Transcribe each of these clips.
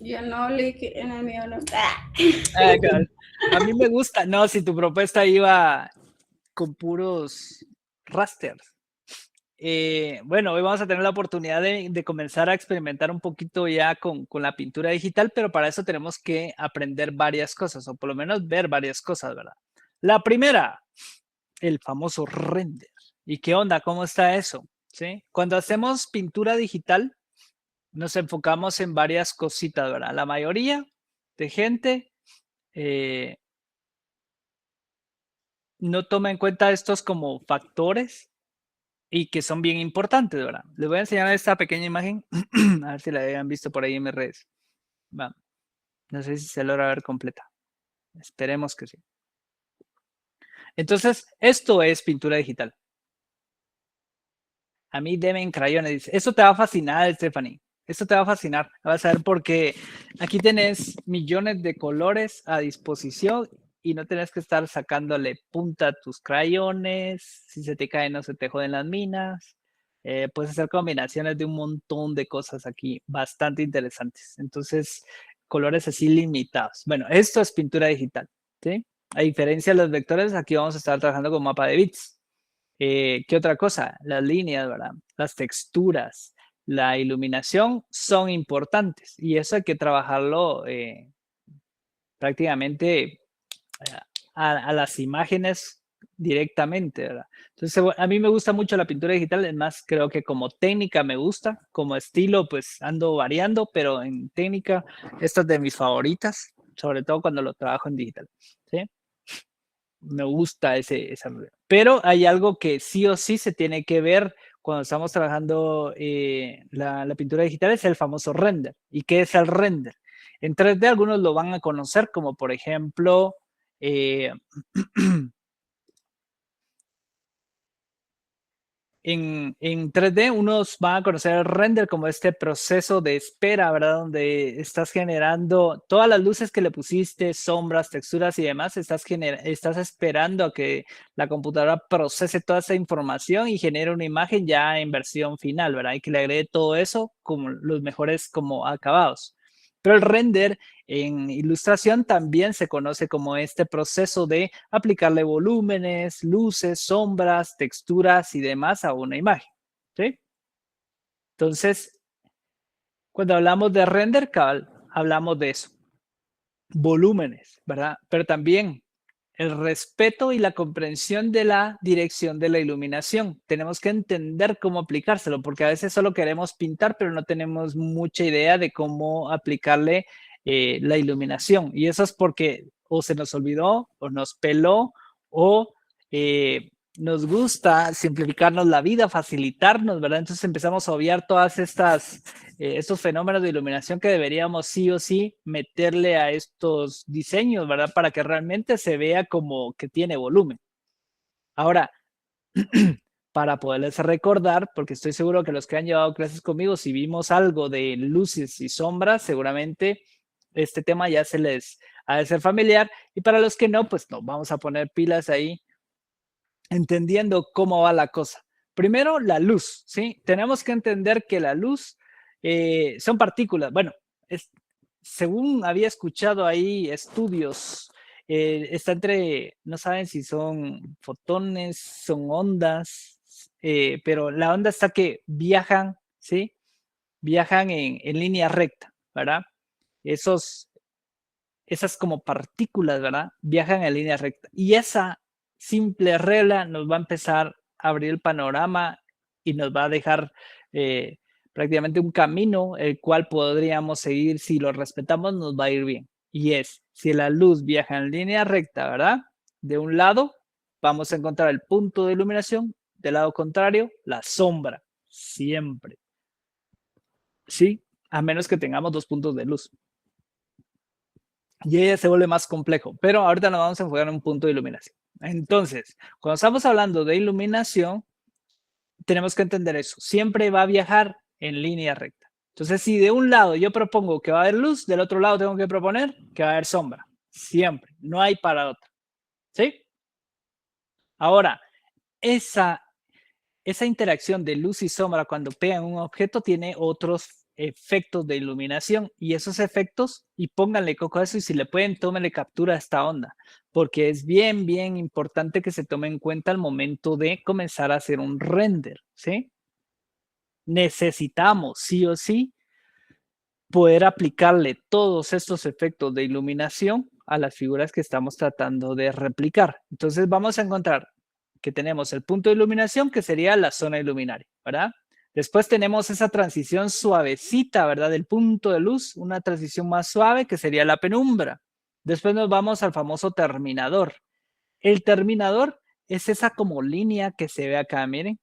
Yo no, Lick, en el mío no. Claro. A mí me gusta, no, si tu propuesta iba con puros rasters. Bueno, hoy vamos a tener la oportunidad de comenzar a experimentar un poquito ya con la pintura digital, pero para eso tenemos que aprender varias cosas, o por lo menos ver varias cosas, ¿verdad? La primera, el famoso render. ¿Y qué onda? ¿Cómo está eso? ¿Sí? Cuando hacemos pintura digital, nos enfocamos en varias cositas, ¿verdad? La mayoría de gente eh, no toma en cuenta estos como factores y que son bien importantes, ¿verdad? Les voy a enseñar esta pequeña imagen, a ver si la hayan visto por ahí en mis redes. Va. No sé si se logra ver completa. Esperemos que sí. Entonces, esto es pintura digital. A mí deben crayones. Dice, eso te va a fascinar, Stephanie. Esto te va a fascinar. Vas a ver porque aquí tenés millones de colores a disposición y no tenés que estar sacándole punta a tus crayones. Si se te caen, no se te joden las minas. Puedes hacer combinaciones de un montón de cosas aquí bastante interesantes. Entonces, colores así limitados. Bueno, esto es pintura digital, ¿sí? A diferencia de los vectores, aquí vamos a estar trabajando con mapa de bits. ¿Qué otra cosa? Las líneas, ¿verdad? Las texturas, la iluminación son importantes y eso hay que trabajarlo prácticamente a las imágenes directamente, ¿verdad? Entonces, a mí me gusta mucho la pintura digital, es más, creo que como técnica me gusta, como estilo, pues ando variando, pero en técnica, esta es de mis favoritas, sobre todo cuando lo trabajo en digital, ¿sí? Me gusta esa. Pero hay algo que sí o sí se tiene que ver cuando estamos trabajando la pintura digital, es el famoso render. ¿Y qué es el render? En 3D algunos lo van a conocer como por ejemplo en 3D unos van a conocer el render como este proceso de espera, ¿verdad? Donde estás generando todas las luces que le pusiste, sombras, texturas y demás, estás esperando a que la computadora procese toda esa información y genere una imagen ya en versión final, ¿verdad? Y que le agregue todo eso como los mejores como acabados. Pero el render en ilustración también se conoce como este proceso de aplicarle volúmenes, luces, sombras, texturas y demás a una imagen, ¿sí? Entonces, cuando hablamos de render, hablamos de eso, volúmenes, ¿verdad? Pero también el respeto y la comprensión de la dirección de la iluminación. Tenemos que entender cómo aplicárselo, porque a veces solo queremos pintar, pero no tenemos mucha idea de cómo aplicarle la iluminación. Y eso es porque o se nos olvidó, o nos peló, o nos gusta simplificarnos la vida, facilitarnos, ¿verdad? Entonces empezamos a obviar todas estos fenómenos de iluminación que deberíamos sí o sí meterle a estos diseños, ¿verdad? Para que realmente se vea como que tiene volumen. Ahora, para poderles recordar, porque estoy seguro que los que han llevado clases conmigo, si vimos algo de luces y sombras, seguramente este tema ya se les ha de ser familiar. Y para los que no, pues nos vamos a poner pilas ahí entendiendo cómo va la cosa. Primero, la luz, ¿sí? Tenemos que entender que la luz son partículas. Bueno, según había escuchado ahí estudios, está entre, no saben si son fotones, son ondas, pero la onda está que viajan, ¿sí? Viajan en línea recta, ¿verdad? Esos, esas como partículas, ¿verdad? Viajan en línea recta. Y esa simple regla nos va a empezar a abrir el panorama y nos va a dejar prácticamente un camino el cual podríamos seguir. Si lo respetamos, nos va a ir bien. Y es, si la luz viaja en línea recta, ¿verdad? De un lado, vamos a encontrar el punto de iluminación, del lado contrario, la sombra, siempre. ¿Sí? A menos que tengamos dos puntos de luz. Y ella se vuelve más complejo, pero ahorita nos vamos a enfocar en un punto de iluminación. Entonces, cuando estamos hablando de iluminación, tenemos que entender eso. Siempre va a viajar en línea recta. Entonces, si de un lado yo propongo que va a haber luz, del otro lado tengo que proponer que va a haber sombra. Siempre. No hay para otra. ¿Sí? Ahora, esa interacción de luz y sombra cuando pegan un objeto tiene otros efectos de iluminación y esos efectos, y pónganle coco a eso y si le pueden, tómenle captura a esta onda, porque es bien, bien importante que se tome en cuenta al momento de comenzar a hacer un render, ¿sí? Necesitamos sí o sí poder aplicarle todos estos efectos de iluminación a las figuras que estamos tratando de replicar. Entonces vamos a encontrar que tenemos el punto de iluminación, que sería la zona iluminaria, ¿verdad? Después tenemos esa transición suavecita, ¿verdad? Del punto de luz, una transición más suave, que sería la penumbra. Después nos vamos al famoso terminador. El terminador es esa como línea que se ve acá, miren.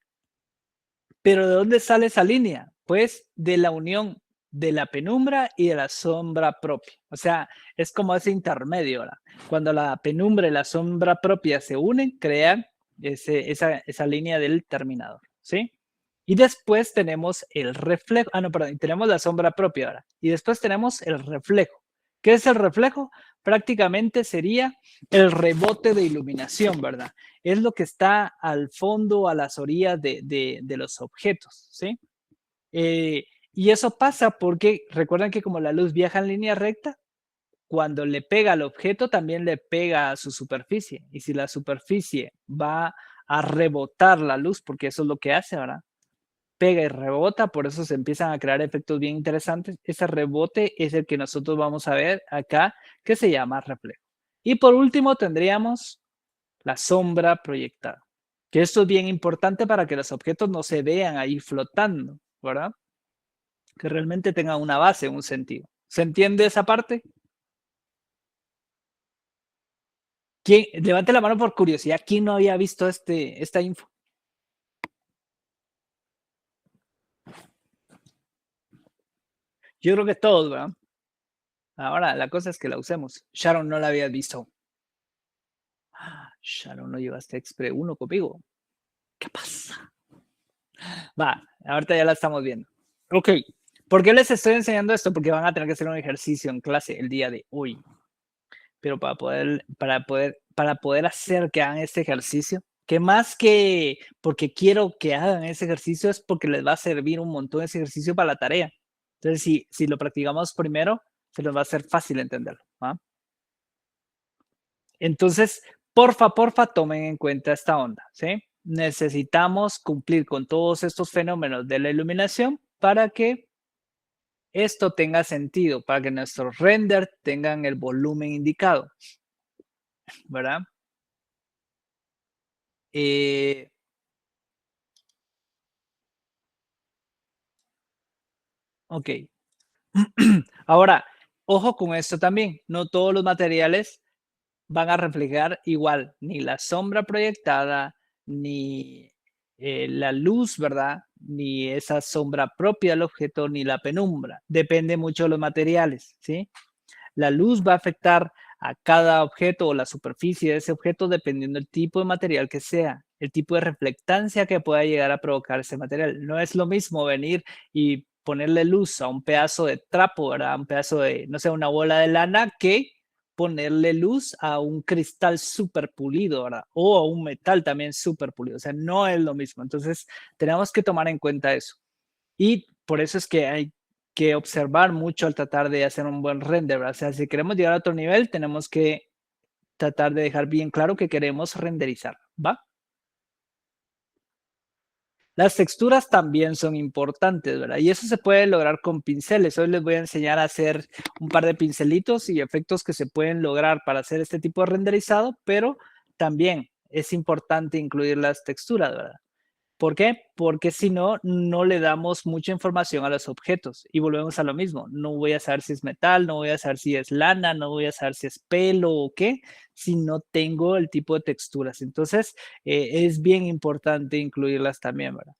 ¿Pero de dónde sale esa línea? Pues de la unión de la penumbra y de la sombra propia. O sea, es como ese intermedio, ¿verdad? Cuando la penumbra y la sombra propia se unen, crean esa línea del terminador, ¿sí? Y después tenemos el reflejo. Ah, no, perdón. Tenemos la sombra propia ahora. Y después tenemos el reflejo. ¿Qué es el reflejo? Prácticamente sería el rebote de iluminación, ¿verdad? Es lo que está al fondo, a las orillas de los objetos, ¿sí? Y eso pasa porque recuerdan que como la luz viaja en línea recta, cuando le pega al objeto también le pega a su superficie. Y si la superficie va a rebotar la luz, porque eso es lo que hace, ¿verdad? Pega y rebota, por eso se empiezan a crear efectos bien interesantes. Ese rebote es el que nosotros vamos a ver acá, que se llama reflejo. Y por último tendríamos la sombra proyectada, que esto es bien importante para que los objetos no se vean ahí flotando, ¿verdad? Que realmente tengan una base, un sentido. ¿Se entiende esa parte? ¿Quién? Levante la mano por curiosidad. ¿Quién no había visto esta info? Yo creo que todos, ¿verdad? Ahora, la cosa es que la usemos. Sharon no la había visto. Sharon, no llevaste Expre 1 conmigo. ¿Qué pasa? Va, ahorita ya la estamos viendo. Ok, ¿por qué les estoy enseñando esto? Porque van a tener que hacer un ejercicio en clase el día de hoy. Pero para poder hacer que hagan este ejercicio, que más que porque quiero que hagan ese ejercicio es porque les va a servir un montón ese ejercicio para la tarea. Entonces, si lo practicamos primero, se nos va a hacer fácil entenderlo. ¿Va? Entonces, porfa, tomen en cuenta esta onda, ¿sí? Necesitamos cumplir con todos estos fenómenos de la iluminación para que esto tenga sentido, para que nuestros render tengan el volumen indicado, ¿verdad? Ok. Ahora, ojo con esto también, no todos los materiales van a reflejar igual, ni la sombra proyectada, ni la luz, ¿verdad? Ni esa sombra propia del objeto, ni la penumbra. Depende mucho de los materiales, ¿sí? La luz va a afectar a cada objeto o la superficie de ese objeto dependiendo del tipo de material que sea, el tipo de reflectancia que pueda llegar a provocar ese material. No es lo mismo venir y ponerle luz a un pedazo de trapo, ¿verdad? Un pedazo de, no sé, una bola de lana que ponerle luz a un cristal súper pulido, ¿verdad? O a un metal también súper pulido. O sea, no es lo mismo. Entonces, tenemos que tomar en cuenta eso. Y por eso es que hay que observar mucho al tratar de hacer un buen render, ¿verdad? O sea, si queremos llegar a otro nivel, tenemos que tratar de dejar bien claro que queremos renderizar, ¿va? Las texturas también son importantes, ¿verdad? Y eso se puede lograr con pinceles. Hoy les voy a enseñar a hacer un par de pincelitos y efectos que se pueden lograr para hacer este tipo de renderizado, pero también es importante incluir las texturas, ¿verdad? ¿Por qué? Porque si no, no le damos mucha información a los objetos y volvemos a lo mismo. No voy a saber si es metal, no voy a saber si es lana, no voy a saber si es pelo o qué, si no tengo el tipo de texturas. Entonces, es bien importante incluirlas también, ¿verdad?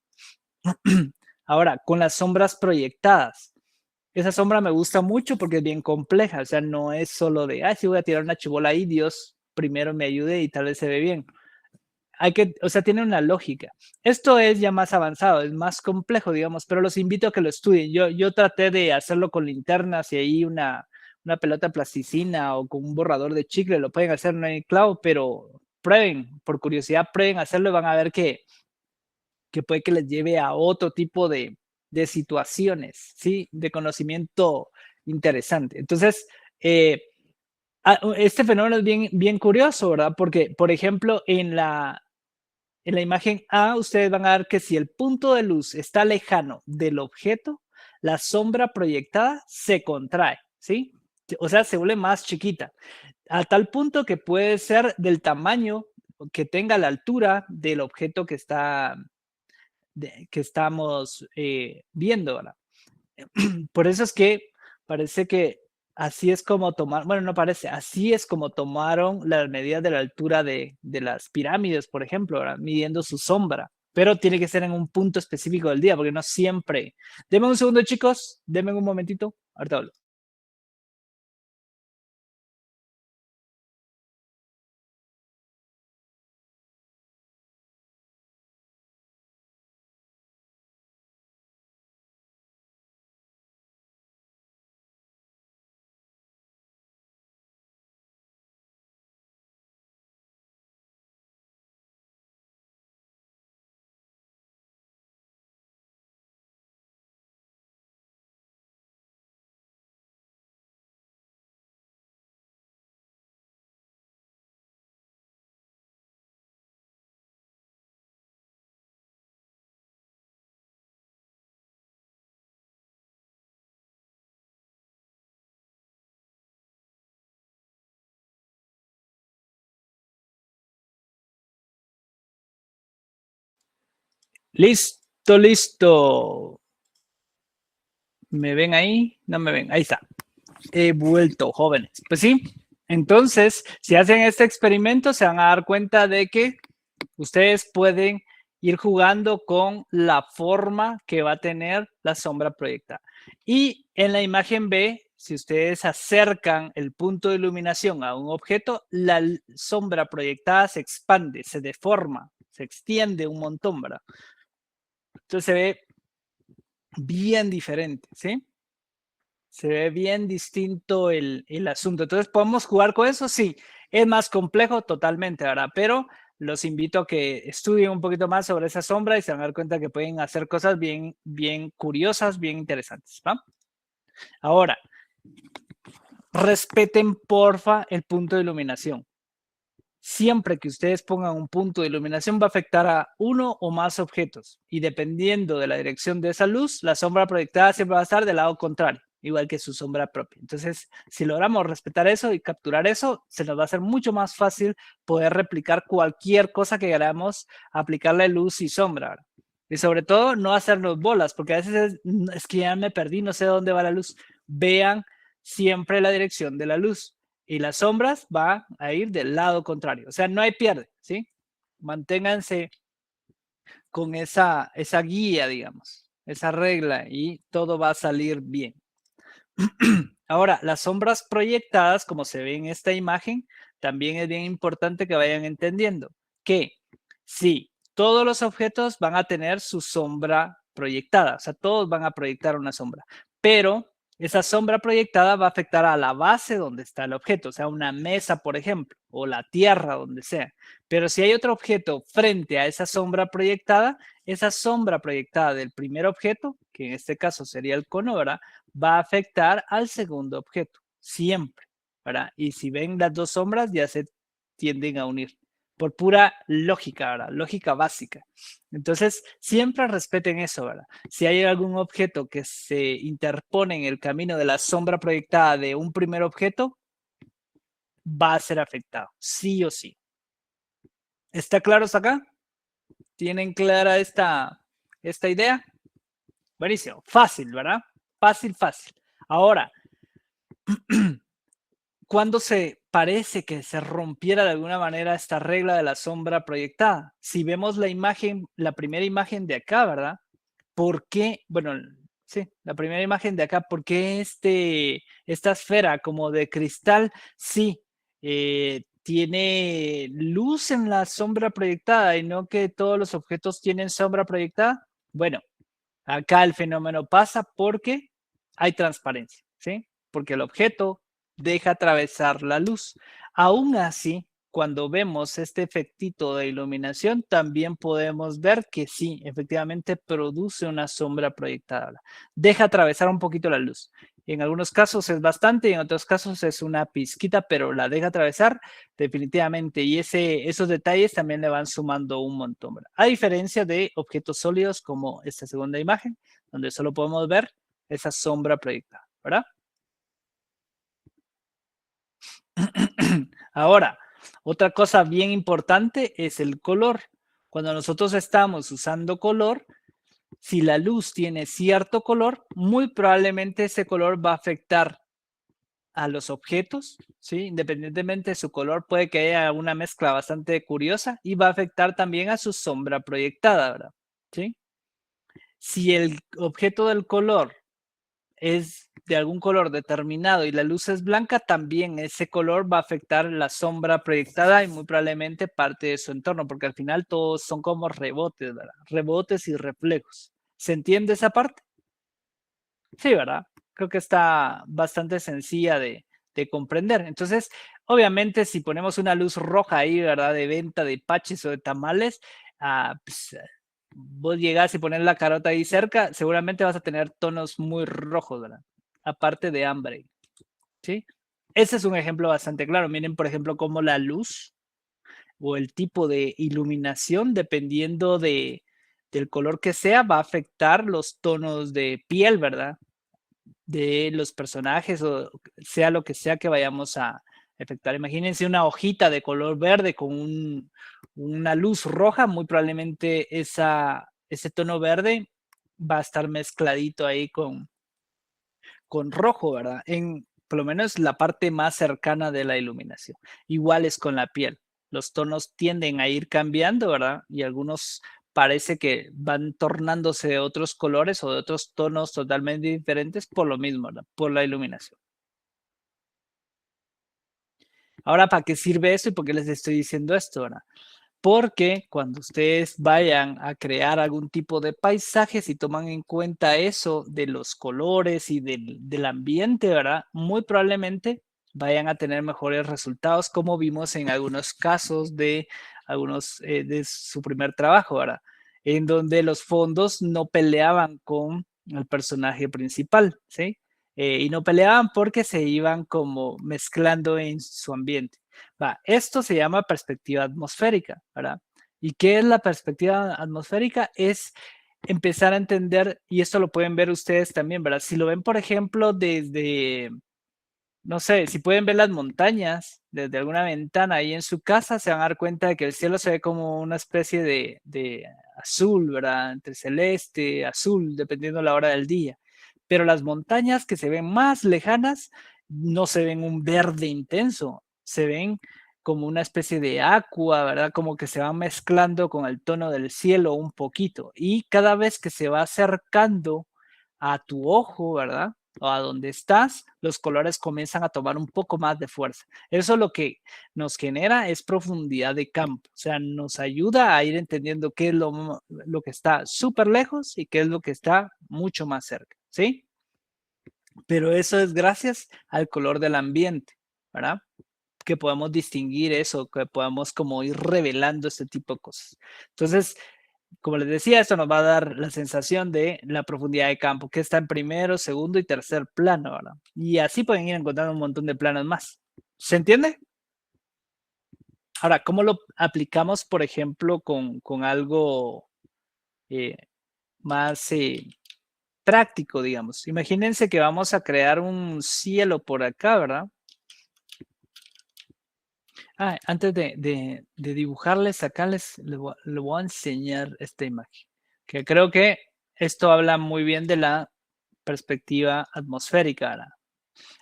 Ahora, con las sombras proyectadas. Esa sombra me gusta mucho porque es bien compleja, o sea, no es solo de, ay, si voy a tirar una chibola ahí, Dios primero me ayude y tal vez se ve bien. Hay que, o sea, tiene una lógica. Esto es ya más avanzado, es más complejo, digamos, pero los invito a que lo estudien. Yo traté de hacerlo con linternas y ahí una pelota de plasticina o con un borrador de chicle, lo pueden hacer, no hay clavo, pero prueben, por curiosidad, prueben hacerlo y van a ver que puede que les lleve a otro tipo de de situaciones, ¿sí? De conocimiento interesante. Entonces, este fenómeno es bien curioso, ¿verdad? Porque, por ejemplo, en la imagen A, ustedes van a ver que si el punto de luz está lejano del objeto, la sombra proyectada se contrae, ¿sí? O sea, se vuelve más chiquita, a tal punto que puede ser del tamaño que tenga la altura del objeto que estamos viendo, ¿verdad? Por eso es que parece que así es como bueno, no parece, así es como tomaron las medidas de la altura de las pirámides, por ejemplo, ¿verdad? Midiendo su sombra. Pero tiene que ser en un punto específico del día, porque no siempre. Denme un segundo, chicos. Denme un momentito. Ahorita hablo. Listo, listo. ¿Me ven ahí? No me ven. Ahí está. He vuelto, jóvenes. Pues sí. Entonces, si hacen este experimento, se van a dar cuenta de que ustedes pueden ir jugando con la forma que va a tener la sombra proyectada. Y en la imagen B, si ustedes acercan el punto de iluminación a un objeto, la sombra proyectada se expande, se deforma, se extiende un montón, ¿verdad? Entonces se ve bien diferente, ¿sí? Se ve bien distinto el asunto. Entonces, ¿podemos jugar con eso? Sí, es más complejo totalmente, ¿verdad? Pero los invito a que estudien un poquito más sobre esa sombra y se van a dar cuenta que pueden hacer cosas bien curiosas, bien interesantes, ¿va? Ahora, respeten, porfa, el punto de iluminación. Siempre que ustedes pongan un punto de iluminación va a afectar a uno o más objetos y dependiendo de la dirección de esa luz, la sombra proyectada siempre va a estar del lado contrario, igual que su sombra propia. Entonces, si logramos respetar eso y capturar eso, se nos va a hacer mucho más fácil poder replicar cualquier cosa que queramos aplicarle luz y sombra, ¿verdad? Y sobre todo, no hacernos bolas, porque a veces es que ya me perdí, no sé dónde va la luz. Vean siempre la dirección de la luz y las sombras van a ir del lado contrario. O sea, no hay pierde, ¿sí? Manténganse con esa guía, digamos, esa regla y todo va a salir bien. Ahora, las sombras proyectadas, como se ve en esta imagen, también es bien importante que vayan entendiendo que sí, todos los objetos van a tener su sombra proyectada, o sea, todos van a proyectar una sombra, pero esa sombra proyectada va a afectar a la base donde está el objeto, o sea, una mesa, por ejemplo, o la tierra, donde sea. Pero si hay otro objeto frente a esa sombra proyectada del primer objeto, que en este caso sería el cono, ¿verdad? Va a afectar al segundo objeto, siempre, ¿verdad? Y si ven las dos sombras, ya se tienden a unir por pura lógica, ¿verdad? Lógica básica. Entonces, siempre respeten eso, ¿verdad? Si hay algún objeto que se interpone en el camino de la sombra proyectada de un primer objeto, va a ser afectado, sí o sí. ¿Está claro hasta acá? ¿Tienen clara esta idea? Buenísimo, fácil, ¿verdad? Fácil, fácil. Ahora, ¿cuándo se parece que se rompiera de alguna manera esta regla de la sombra proyectada? Si vemos la imagen, la primera imagen de acá, ¿verdad? ¿Por qué? Bueno, sí, la primera imagen de acá, ¿por qué esta esfera como de cristal? Sí, tiene luz en la sombra proyectada y no que todos los objetos tienen sombra proyectada. Bueno, acá el fenómeno pasa porque hay transparencia, ¿sí? Porque el objeto deja atravesar la luz. Aún así, cuando vemos este efectito de iluminación, también podemos ver que sí, efectivamente produce una sombra proyectada. Deja atravesar un poquito la luz. En algunos casos es bastante y en otros casos es una pizquita, pero la deja atravesar definitivamente. Y esos detalles también le van sumando un montón, ¿verdad? A diferencia de objetos sólidos como esta segunda imagen, donde solo podemos ver esa sombra proyectada, ¿verdad? Ahora, otra cosa bien importante es el color. Cuando nosotros estamos usando color, si la luz tiene cierto color, muy probablemente ese color va a afectar a los objetos, ¿sí? Independientemente de su color, puede que haya una mezcla bastante curiosa y va a afectar también a su sombra proyectada, ¿verdad? ¿Sí? Si el objeto del color es de algún color determinado y la luz es blanca, también ese color va a afectar la sombra proyectada y muy probablemente parte de su entorno, porque al final todos son como rebotes, ¿verdad? Rebotes y reflejos. ¿Se entiende esa parte? Sí, ¿verdad? Creo que está bastante sencilla de comprender. Entonces, obviamente, si ponemos una luz roja ahí, ¿verdad? De venta de paches o de tamales, pues, vos llegás y pones la carota ahí cerca, seguramente vas a tener tonos muy rojos, ¿verdad? Aparte de hambre, ¿sí? Ese es un ejemplo bastante claro. Miren, por ejemplo, cómo la luz o el tipo de iluminación, dependiendo del color que sea, va a afectar los tonos de piel, ¿verdad? De los personajes o sea lo que sea que vayamos a efectuar. Imagínense una hojita de color verde con una luz roja, muy probablemente ese tono verde va a estar mezcladito ahí con rojo, ¿verdad? Por lo menos la parte más cercana de la iluminación. Igual es con la piel. Los tonos tienden a ir cambiando, ¿verdad? Y algunos parece que van tornándose de otros colores o de otros tonos totalmente diferentes por lo mismo, ¿verdad? Por la iluminación. Ahora, ¿para qué sirve esto y por qué les estoy diciendo esto, ¿verdad? Porque cuando ustedes vayan a crear algún tipo de paisaje, si toman en cuenta eso de los colores y del ambiente, ¿verdad? Muy probablemente vayan a tener mejores resultados, como vimos en algunos casos de algunos de su primer trabajo, ¿verdad? En donde los fondos no peleaban con el personaje principal, ¿sí? Y no peleaban porque se iban como mezclando en su ambiente. Va, esto se llama perspectiva atmosférica, ¿verdad? ¿Y qué es la perspectiva atmosférica? Es empezar a entender, y esto lo pueden ver ustedes también, ¿verdad? Si lo ven, por ejemplo, desde, no sé, si pueden ver las montañas desde alguna ventana ahí en su casa, se van a dar cuenta de que el cielo se ve como una especie de azul, ¿verdad? Entre celeste, azul, dependiendo la hora del día. Pero las montañas que se ven más lejanas no se ven un verde intenso, se ven como una especie de aqua, ¿verdad? Como que se va mezclando con el tono del cielo un poquito. Y cada vez que se va acercando a tu ojo, ¿verdad? O a donde estás, los colores comienzan a tomar un poco más de fuerza. Eso lo que nos genera es profundidad de campo, o sea, nos ayuda a ir entendiendo qué es lo que está súper lejos y qué es lo que está mucho más cerca, ¿sí? Pero eso es gracias al color del ambiente, ¿verdad? Que podemos distinguir eso, que podamos como ir revelando este tipo de cosas. Entonces, como les decía, esto nos va a dar la sensación de la profundidad de campo, que está en primero, segundo y tercer plano, ¿verdad? Y así pueden ir encontrando un montón de planos más. ¿Se entiende? Ahora, ¿cómo lo aplicamos, por ejemplo, con algo eh, más práctico, digamos? Imagínense que vamos a crear un cielo por acá, ¿verdad? Antes de dibujarles, acá les voy a enseñar esta imagen, que creo que esto habla muy bien de la perspectiva atmosférica, ¿verdad?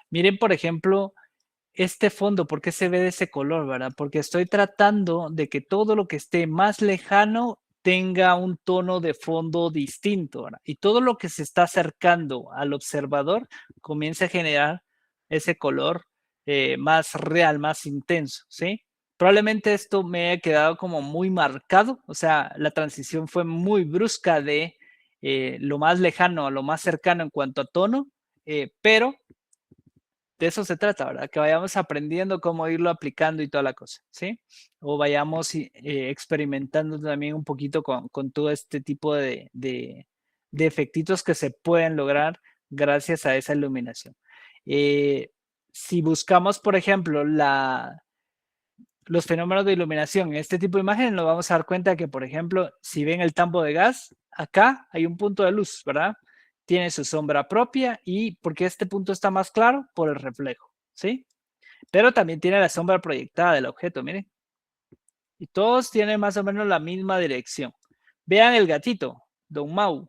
Miren, por ejemplo, este fondo, ¿por qué se ve de ese color, verdad? Porque estoy tratando de que todo lo que esté más lejano tenga un tono de fondo distinto, ¿verdad? Y todo lo que se está acercando al observador comienza a generar ese color más real, más intenso, ¿sí? Probablemente esto me haya quedado como muy marcado, o sea, la transición fue muy brusca de lo más lejano a lo más cercano en cuanto a tono, pero de eso se trata, ¿verdad? Que vayamos aprendiendo cómo irlo aplicando y toda la cosa, ¿sí? O vayamos experimentando también un poquito con todo este tipo de efectitos que se pueden lograr gracias a esa iluminación. Si buscamos, por ejemplo, los fenómenos de iluminación en este tipo de imágenes, nos vamos a dar cuenta que, por ejemplo, si ven el tambo de gas, acá hay un punto de luz, ¿verdad? Tiene su sombra propia y porque este punto está más claro por el reflejo, ¿sí? Pero también tiene la sombra proyectada del objeto, miren. Y todos tienen más o menos la misma dirección. Vean el gatito, Don Mau,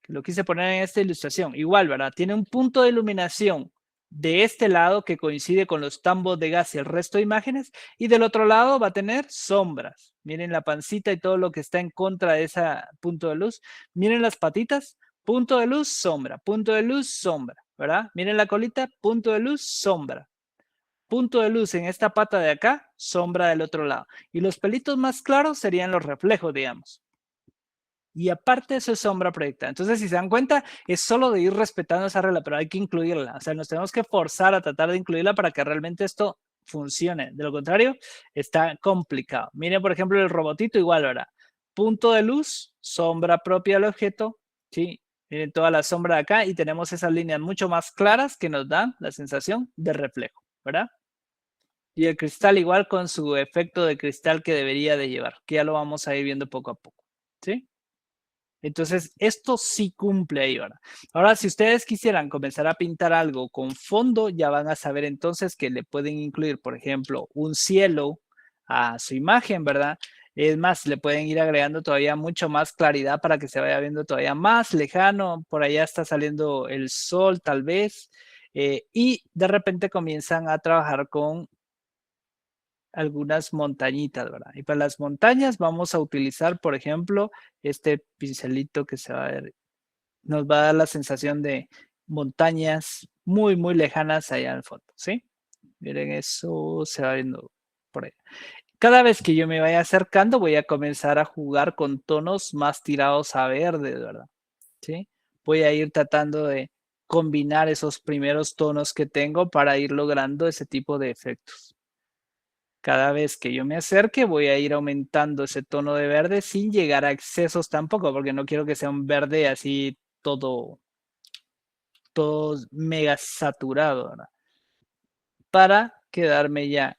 que lo quise poner en esta ilustración. Igual, ¿verdad? Tiene un punto de iluminación de este lado que coincide con los tambos de gas y el resto de imágenes, y del otro lado va a tener sombras. Miren la pancita y todo lo que está en contra de ese punto de luz. Miren las patitas, punto de luz, sombra, ¿verdad? Miren la colita, punto de luz, sombra. Punto de luz en esta pata de acá, sombra del otro lado. Y los pelitos más claros serían los reflejos, digamos. Y aparte eso es sombra proyectada. Entonces, si se dan cuenta, es solo de ir respetando esa regla, pero hay que incluirla. O sea, nos tenemos que forzar a tratar de incluirla para que realmente esto funcione. De lo contrario, está complicado. Miren, por ejemplo, el robotito igual, ¿verdad? Punto de luz, sombra propia del objeto, ¿sí? Miren toda la sombra de acá y tenemos esas líneas mucho más claras que nos dan la sensación de reflejo, ¿verdad? Y el cristal igual con su efecto de cristal que debería de llevar, que ya lo vamos a ir viendo poco a poco, ¿sí? Entonces, esto sí cumple ahí, ¿verdad? Ahora, si ustedes quisieran comenzar a pintar algo con fondo, ya van a saber entonces que le pueden incluir, por ejemplo, un cielo a su imagen, ¿verdad? Es más, le pueden ir agregando todavía mucho más claridad para que se vaya viendo todavía más lejano. Por allá está saliendo el sol, tal vez. Y de repente comienzan a trabajar con algunas montañitas, ¿verdad? Y para las montañas vamos a utilizar, por ejemplo, este pincelito que se va a ver, nos va a dar la sensación de montañas muy, muy lejanas allá al fondo, ¿sí? Miren, eso se va viendo por ahí. Cada vez que yo me vaya acercando, voy a comenzar a jugar con tonos más tirados a verde, ¿verdad? ¿Sí? Voy a ir tratando de combinar esos primeros tonos que tengo para ir logrando ese tipo de efectos. Cada vez que yo me acerque voy a ir aumentando ese tono de verde sin llegar a excesos tampoco, porque no quiero que sea un verde así todo mega saturado, ¿verdad? Para quedarme ya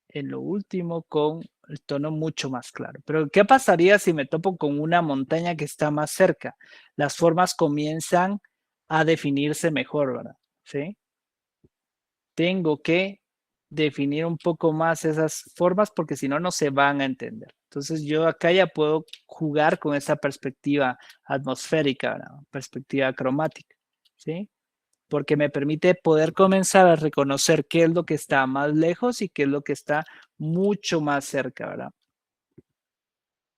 en lo último con el tono mucho más claro. Pero ¿qué pasaría si me topo con una montaña que está más cerca? Las formas comienzan a definirse mejor, ¿verdad? ¿Sí? Tengo que definir un poco más esas formas porque si no, no se van a entender. Entonces yo acá ya puedo jugar con esa perspectiva atmosférica, ¿no? Perspectiva cromática, ¿sí? Porque me permite poder comenzar a reconocer qué es lo que está más lejos y qué es lo que está mucho más cerca, ¿verdad?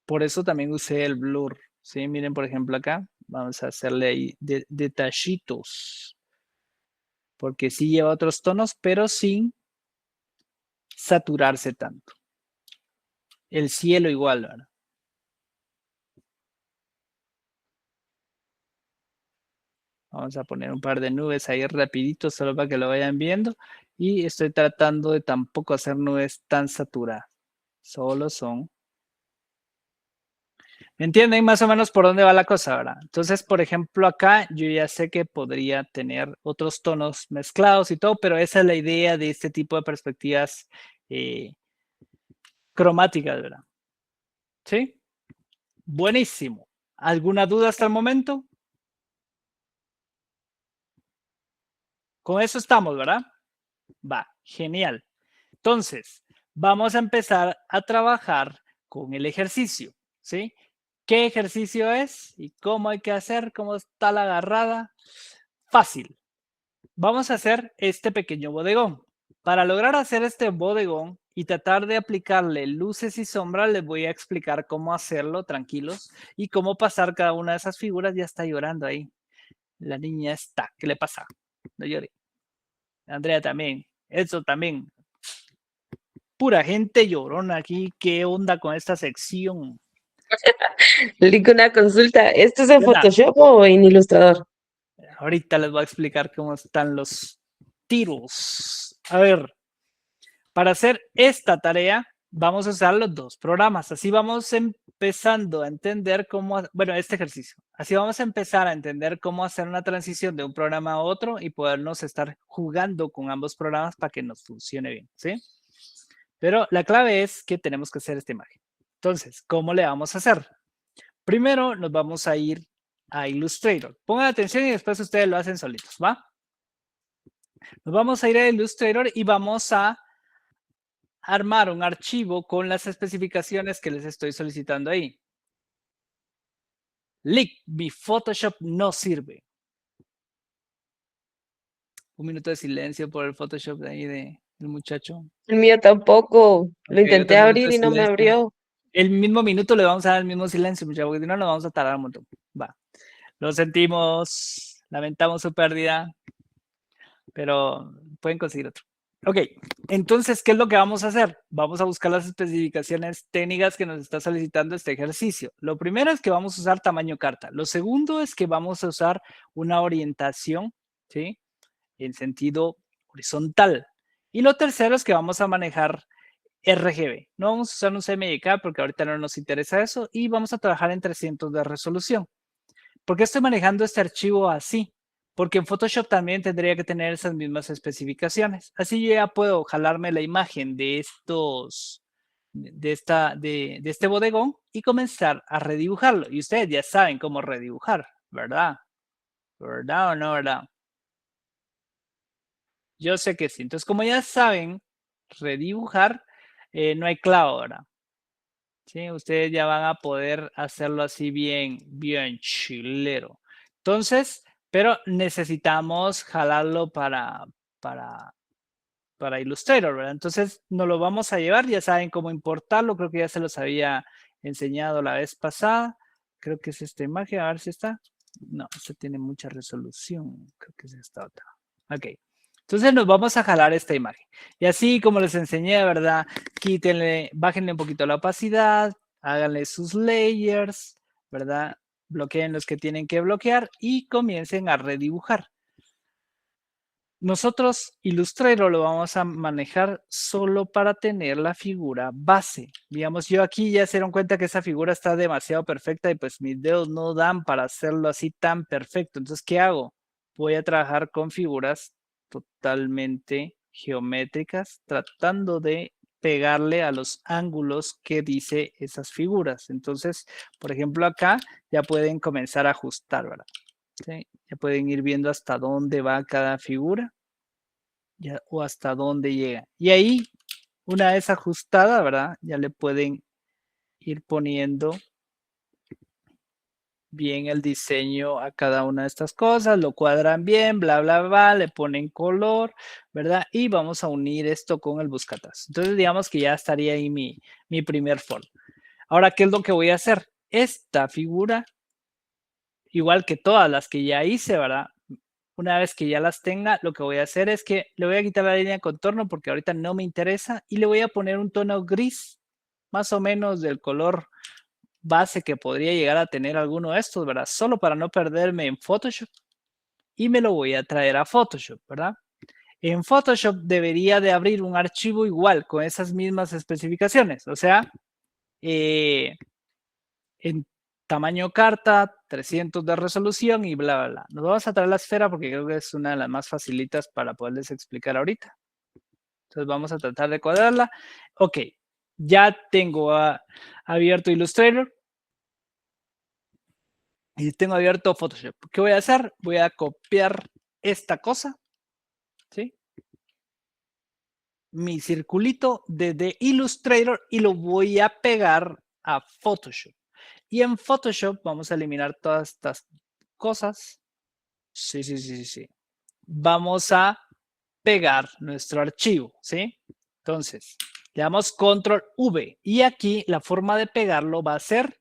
Por eso también usé el blur, ¿sí? Miren, por ejemplo, acá, vamos a hacerle ahí detallitos, porque sí lleva otros tonos, pero sin saturarse tanto. El cielo igual, ¿verdad? Vamos a poner un par de nubes ahí rapidito, solo para que lo vayan viendo. Y estoy tratando de tampoco hacer nubes tan saturadas. Solo son. ¿Me entienden más o menos por dónde va la cosa, verdad? Entonces, por ejemplo, acá yo ya sé que podría tener otros tonos mezclados y todo, pero esa es la idea de este tipo de perspectivas cromáticas, ¿verdad? ¿Sí? Buenísimo. ¿Alguna duda hasta el momento? Con eso estamos, ¿verdad? Va, genial. Entonces, vamos a empezar a trabajar con el ejercicio, ¿sí? ¿Qué ejercicio es y cómo hay que hacer? ¿Cómo está la agarrada? Fácil. Vamos a hacer este pequeño bodegón. Para lograr hacer este bodegón y tratar de aplicarle luces y sombras, les voy a explicar cómo hacerlo, tranquilos, y cómo pasar cada una de esas figuras. Ya está llorando ahí. La niña está. ¿Qué le pasa? No llore. Andrea también. Eso también. Pura gente llorona aquí. ¿Qué onda con esta sección? Link, una consulta. ¿Esto es en ¿Qué onda? Photoshop o en Illustrator? Ahorita les voy a explicar cómo están los tiros. A ver, para hacer esta tarea vamos a usar los dos programas. Así vamos empezando a entender cómo, bueno, este ejercicio. Así vamos a empezar a entender cómo hacer una transición de un programa a otro y podernos estar jugando con ambos programas para que nos funcione bien, ¿sí? Pero la clave es que tenemos que hacer esta imagen. Entonces, ¿cómo le vamos a hacer? Primero nos vamos a ir a Illustrator. Pongan atención y después ustedes lo hacen solitos, ¿va? Nos vamos a ir a Illustrator y vamos a armar un archivo con las especificaciones que les estoy solicitando ahí. Lick, mi Photoshop no sirve. Un minuto de silencio por el Photoshop de ahí del muchacho. El mío tampoco. Lo Ok, intenté otro minuto abrir de y no me silencio. abrió. El mismo minuto le vamos a dar el mismo silencio, muchachos, porque si no nos vamos a tardar un montón. Va. Lo sentimos, lamentamos su pérdida, pero pueden conseguir otro. Ok, entonces, ¿qué es lo que vamos a hacer? Vamos a buscar las especificaciones técnicas que nos está solicitando este ejercicio. Lo primero es que vamos a usar tamaño carta. Lo segundo es que vamos a usar una orientación, ¿sí? En sentido horizontal. Y lo tercero es que vamos a manejar RGB. No vamos a usar un CMYK porque ahorita no nos interesa eso y vamos a trabajar en 300 de resolución. ¿Por qué estoy manejando este archivo así? Porque en Photoshop también tendría que tener esas mismas especificaciones. Así yo ya puedo jalarme la imagen de este bodegón y comenzar a redibujarlo. Y ustedes ya saben cómo redibujar, ¿verdad? ¿Verdad o no, verdad? Yo sé que sí. Entonces, como ya saben redibujar, no hay clavo, ¿verdad? Sí, ustedes ya van a poder hacerlo así bien, bien chilero. Entonces, pero necesitamos jalarlo para Illustrator, ¿verdad? Entonces, nos lo vamos a llevar, ya saben cómo importarlo, creo que ya se los había enseñado la vez pasada. Creo que es esta imagen, a ver si está. No, esta tiene mucha resolución, creo que es esta otra. Ok, entonces nos vamos a jalar esta imagen. Y así como les enseñé, ¿verdad? Quítenle, bájenle un poquito la opacidad, háganle sus layers, ¿verdad? Bloqueen los que tienen que bloquear y comiencen a redibujar. Nosotros Illustrator lo vamos a manejar solo para tener la figura base. Digamos, yo aquí ya se dieron cuenta que esa figura está demasiado perfecta y pues mis dedos no dan para hacerlo así tan perfecto. Entonces, ¿qué hago? Voy a trabajar con figuras totalmente geométricas, tratando de pegarle a los ángulos que dice esas figuras. Entonces, por ejemplo, acá ya pueden comenzar a ajustar, ¿verdad? ¿Sí? Ya pueden ir viendo hasta dónde va cada figura ya, o hasta dónde llega. Y ahí, una vez ajustada, ¿verdad? Ya le pueden ir poniendo bien el diseño a cada una de estas cosas, lo cuadran bien, bla, bla, bla, le ponen color, ¿verdad? Y vamos a unir esto con el buscatrazos. Entonces, digamos que ya estaría ahí mi primer form. Ahora, ¿qué es lo que voy a hacer? Esta figura, igual que todas las que ya hice, ¿verdad? Una vez que ya las tenga, lo que voy a hacer es que le voy a quitar la línea de contorno porque ahorita no me interesa y le voy a poner un tono gris, más o menos del color base que podría llegar a tener alguno de estos, ¿verdad? Solo para no perderme en Photoshop y me lo voy a traer a Photoshop, ¿verdad? En Photoshop debería de abrir un archivo igual con esas mismas especificaciones, o sea, en tamaño carta, 300 de resolución y bla, bla, bla. Nos vamos a traer la esfera porque creo que es una de las más facilitas para poderles explicar ahorita. Entonces vamos a tratar de cuadrarla. Ok, ya tengo abierto Illustrator y tengo abierto Photoshop. ¿Qué voy a hacer? Voy a copiar esta cosa, ¿sí? Mi circulito desde Illustrator y lo voy a pegar a Photoshop. Y en Photoshop vamos a eliminar todas estas cosas. Sí. Vamos a pegar nuestro archivo, ¿sí? Entonces, le damos Control V y aquí la forma de pegarlo va a ser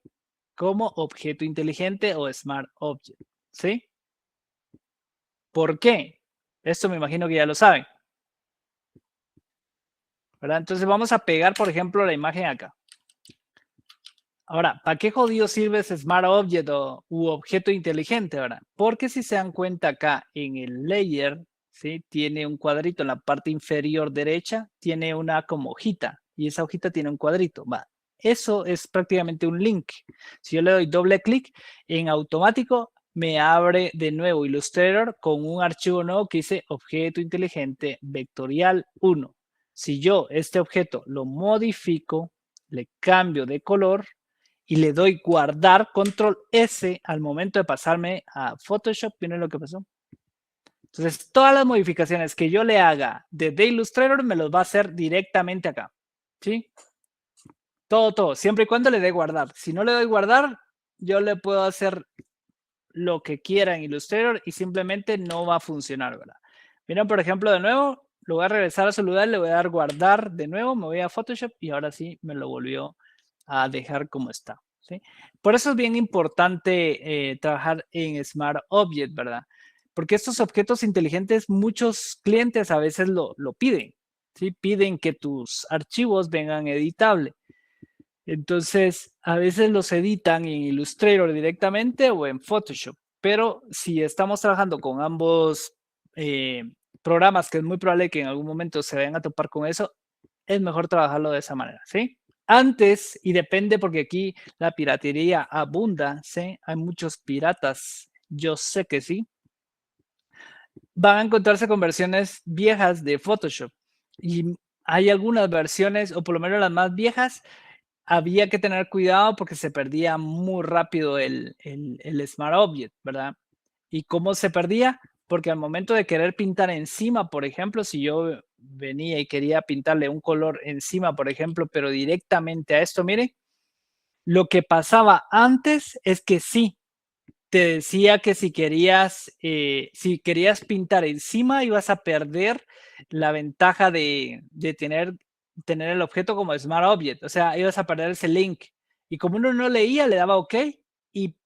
como objeto inteligente o Smart Object, ¿sí? ¿Por qué? Esto me imagino que ya lo saben, ¿verdad? Entonces vamos a pegar, por ejemplo, la imagen acá. Ahora, ¿para qué jodido sirve ese Smart Object u objeto inteligente, verdad? Porque si se dan cuenta acá en el layer, ¿sí? Tiene un cuadrito en la parte inferior derecha, tiene una como hojita y esa hojita tiene un cuadrito. Va. Eso es prácticamente un link. Si yo le doy doble clic, en automático me abre de nuevo Illustrator con un archivo nuevo que dice objeto inteligente vectorial 1. Si yo este objeto lo modifico, le cambio de color y le doy guardar, control S, al momento de pasarme a Photoshop, miren lo que pasó. Entonces, todas las modificaciones que yo le haga desde Illustrator me los va a hacer directamente acá. ¿Sí? Todo, siempre y cuando le dé guardar. Si no le doy guardar, yo le puedo hacer lo que quiera en Illustrator y simplemente no va a funcionar, ¿verdad? Miren, por ejemplo, de nuevo, lo voy a regresar a su lugar, le voy a dar guardar de nuevo, me voy a Photoshop y ahora sí me lo volvió a dejar como está, ¿sí? Por eso es bien importante trabajar en Smart Object, ¿verdad? Porque estos objetos inteligentes, muchos clientes a veces lo piden, ¿sí? Piden que tus archivos vengan editables. Entonces, a veces los editan en Illustrator directamente o en Photoshop. Pero si estamos trabajando con ambos programas, que es muy probable que en algún momento se vayan a topar con eso, es mejor trabajarlo de esa manera, ¿sí? Antes, y depende porque aquí la piratería abunda, ¿sí? Hay muchos piratas, yo sé que sí. Van a encontrarse con versiones viejas de Photoshop. Y hay algunas versiones, o por lo menos las más viejas, había que tener cuidado porque se perdía muy rápido el Smart Object, ¿verdad? ¿Y cómo se perdía? Porque al momento de querer pintar encima, por ejemplo, si yo venía y quería pintarle un color encima, por ejemplo, pero directamente a esto, mire, lo que pasaba antes es que sí, te decía que si querías pintar encima, ibas a perder la ventaja de tener el objeto como Smart Object. O sea, ibas a perder ese link. Y como uno no leía, le daba OK y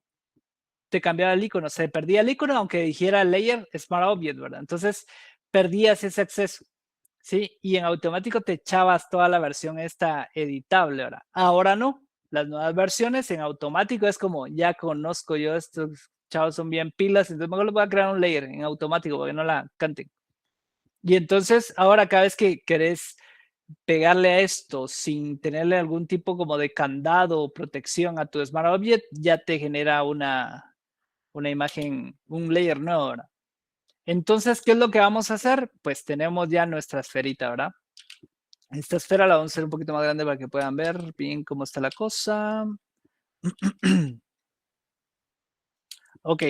te cambiaba el icono. Se perdía el icono aunque dijera Layer Smart Object, ¿verdad? Entonces, perdías ese acceso, ¿sí? Y en automático te echabas toda la versión esta editable, ¿verdad? Ahora no. Las nuevas versiones en automático es como, ya conozco yo estos chavos son bien pilas, entonces mejor les voy a crear un layer en automático para que no la canten. Y entonces ahora cada vez que querés pegarle a esto sin tenerle algún tipo como de candado o protección a tu Smart Object, ya te genera una imagen, un layer nuevo, ¿verdad? Entonces, ¿qué es lo que vamos a hacer? Pues tenemos ya nuestra esferita, ¿verdad? Esta esfera la vamos a hacer un poquito más grande para que puedan ver bien cómo está la cosa. Ok,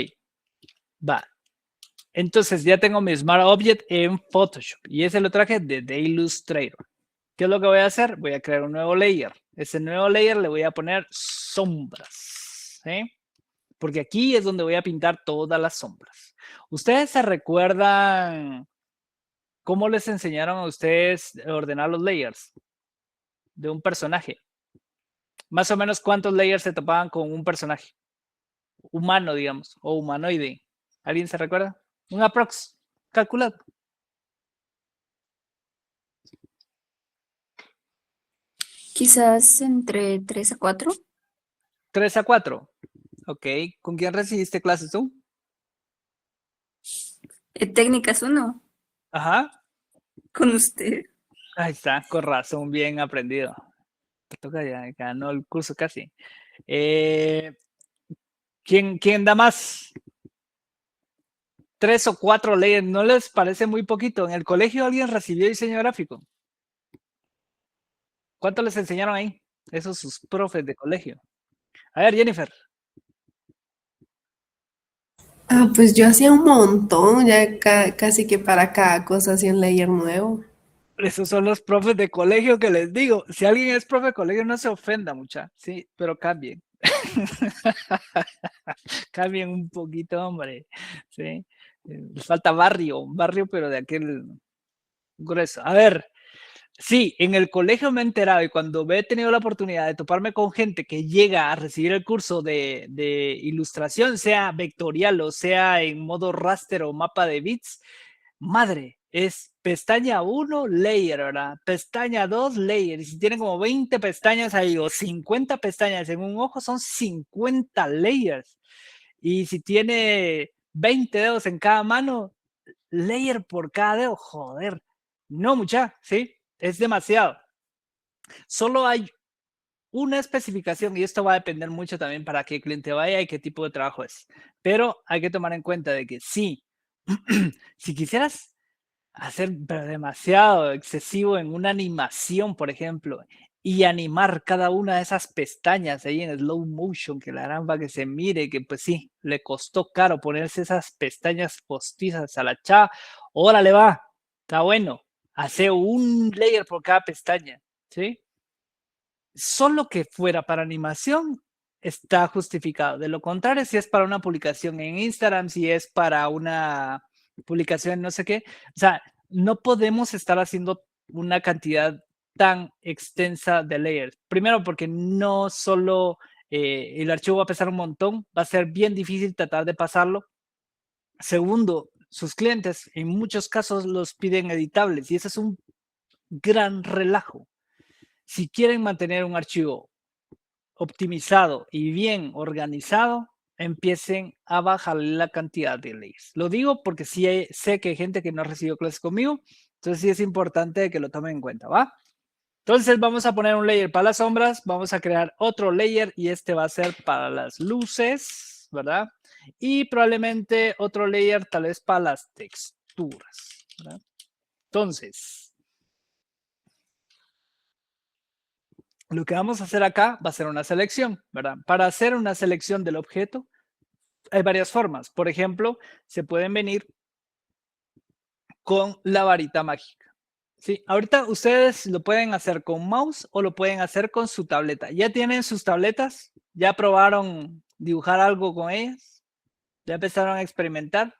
va. Entonces ya tengo mi Smart Object en Photoshop y ese lo traje desde Illustrator. ¿Qué es lo que voy a hacer? Voy a crear un nuevo layer. Ese nuevo layer le voy a poner sombras, ¿sí? Porque aquí es donde voy a pintar todas las sombras. ¿Ustedes se recuerdan cómo les enseñaron a ustedes a ordenar los layers de un personaje? Más o menos, ¿cuántos layers se topaban con un personaje? Humano, digamos, o humanoide. ¿Alguien se recuerda? Un aprox, calculado. Quizás entre 3 a 4. 3 a 4. Ok. ¿Con quién recibiste clases tú? Técnicas 1. Ajá. Con usted. Ahí está, con razón, bien aprendido. Te toca, ya ganó el curso casi. ¿Quién da más? 3 o 4 leyes, ¿no les parece muy poquito? ¿En el colegio alguien recibió diseño gráfico? ¿Cuánto les enseñaron ahí? Esos sus profes de colegio. A ver, Jennifer. Ah, pues yo hacía un montón, ya casi que para cada cosa hacía un layer nuevo. Esos son los profes de colegio que les digo. Si alguien es profe de colegio, no se ofenda mucha, sí, pero cambien. Cambien un poquito, hombre. Sí. Les falta barrio, pero de aquel grueso. A ver, sí, en el colegio me he enterado y cuando he tenido la oportunidad de toparme con gente que llega a recibir el curso de ilustración, sea vectorial o sea en modo raster o mapa de bits, madre, es pestaña 1, layer, ¿verdad? Pestaña 2, layer. Y si tienen como 20 pestañas ahí o 50 pestañas en un ojo, son 50 layers. Y si tiene 20 dedos en cada mano, layer por cada dedo, joder. No, mucha, ¿sí? Es demasiado. Solo hay una especificación y esto va a depender mucho también para qué cliente vaya y qué tipo de trabajo es. Pero hay que tomar en cuenta de que sí, si quisieras hacer pero demasiado excesivo en una animación, por ejemplo, y animar cada una de esas pestañas ahí en slow motion, que la harán para que se mire, que pues sí, le costó caro ponerse esas pestañas postizas a la chava. Órale, va, está bueno. Hace un layer por cada pestaña, ¿sí? Solo que fuera para animación está justificado. De lo contrario, si es para una publicación en Instagram, si es para una publicación no sé qué, o sea, no podemos estar haciendo una cantidad tan extensa de layers. Primero, porque no solo el archivo va a pesar un montón, va a ser bien difícil tratar de pasarlo. Segundo, sus clientes en muchos casos los piden editables y ese es un gran relajo. Si quieren mantener un archivo optimizado y bien organizado, empiecen a bajar la cantidad de layers. Lo digo porque sí sé que hay gente que no ha recibido clases conmigo, entonces sí es importante que lo tomen en cuenta, ¿va? Entonces vamos a poner un layer para las sombras, vamos a crear otro layer y este va a ser para las luces, ¿verdad? Y probablemente otro layer tal vez para las texturas, ¿verdad? Entonces, lo que vamos a hacer acá va a ser una selección, ¿verdad? Para hacer una selección del objeto hay varias formas. Por ejemplo, se pueden venir con la varita mágica. Sí, ahorita ustedes lo pueden hacer con mouse o lo pueden hacer con su tableta. ¿Ya tienen sus tabletas? ¿Ya probaron dibujar algo con ellas? ¿Ya empezaron a experimentar?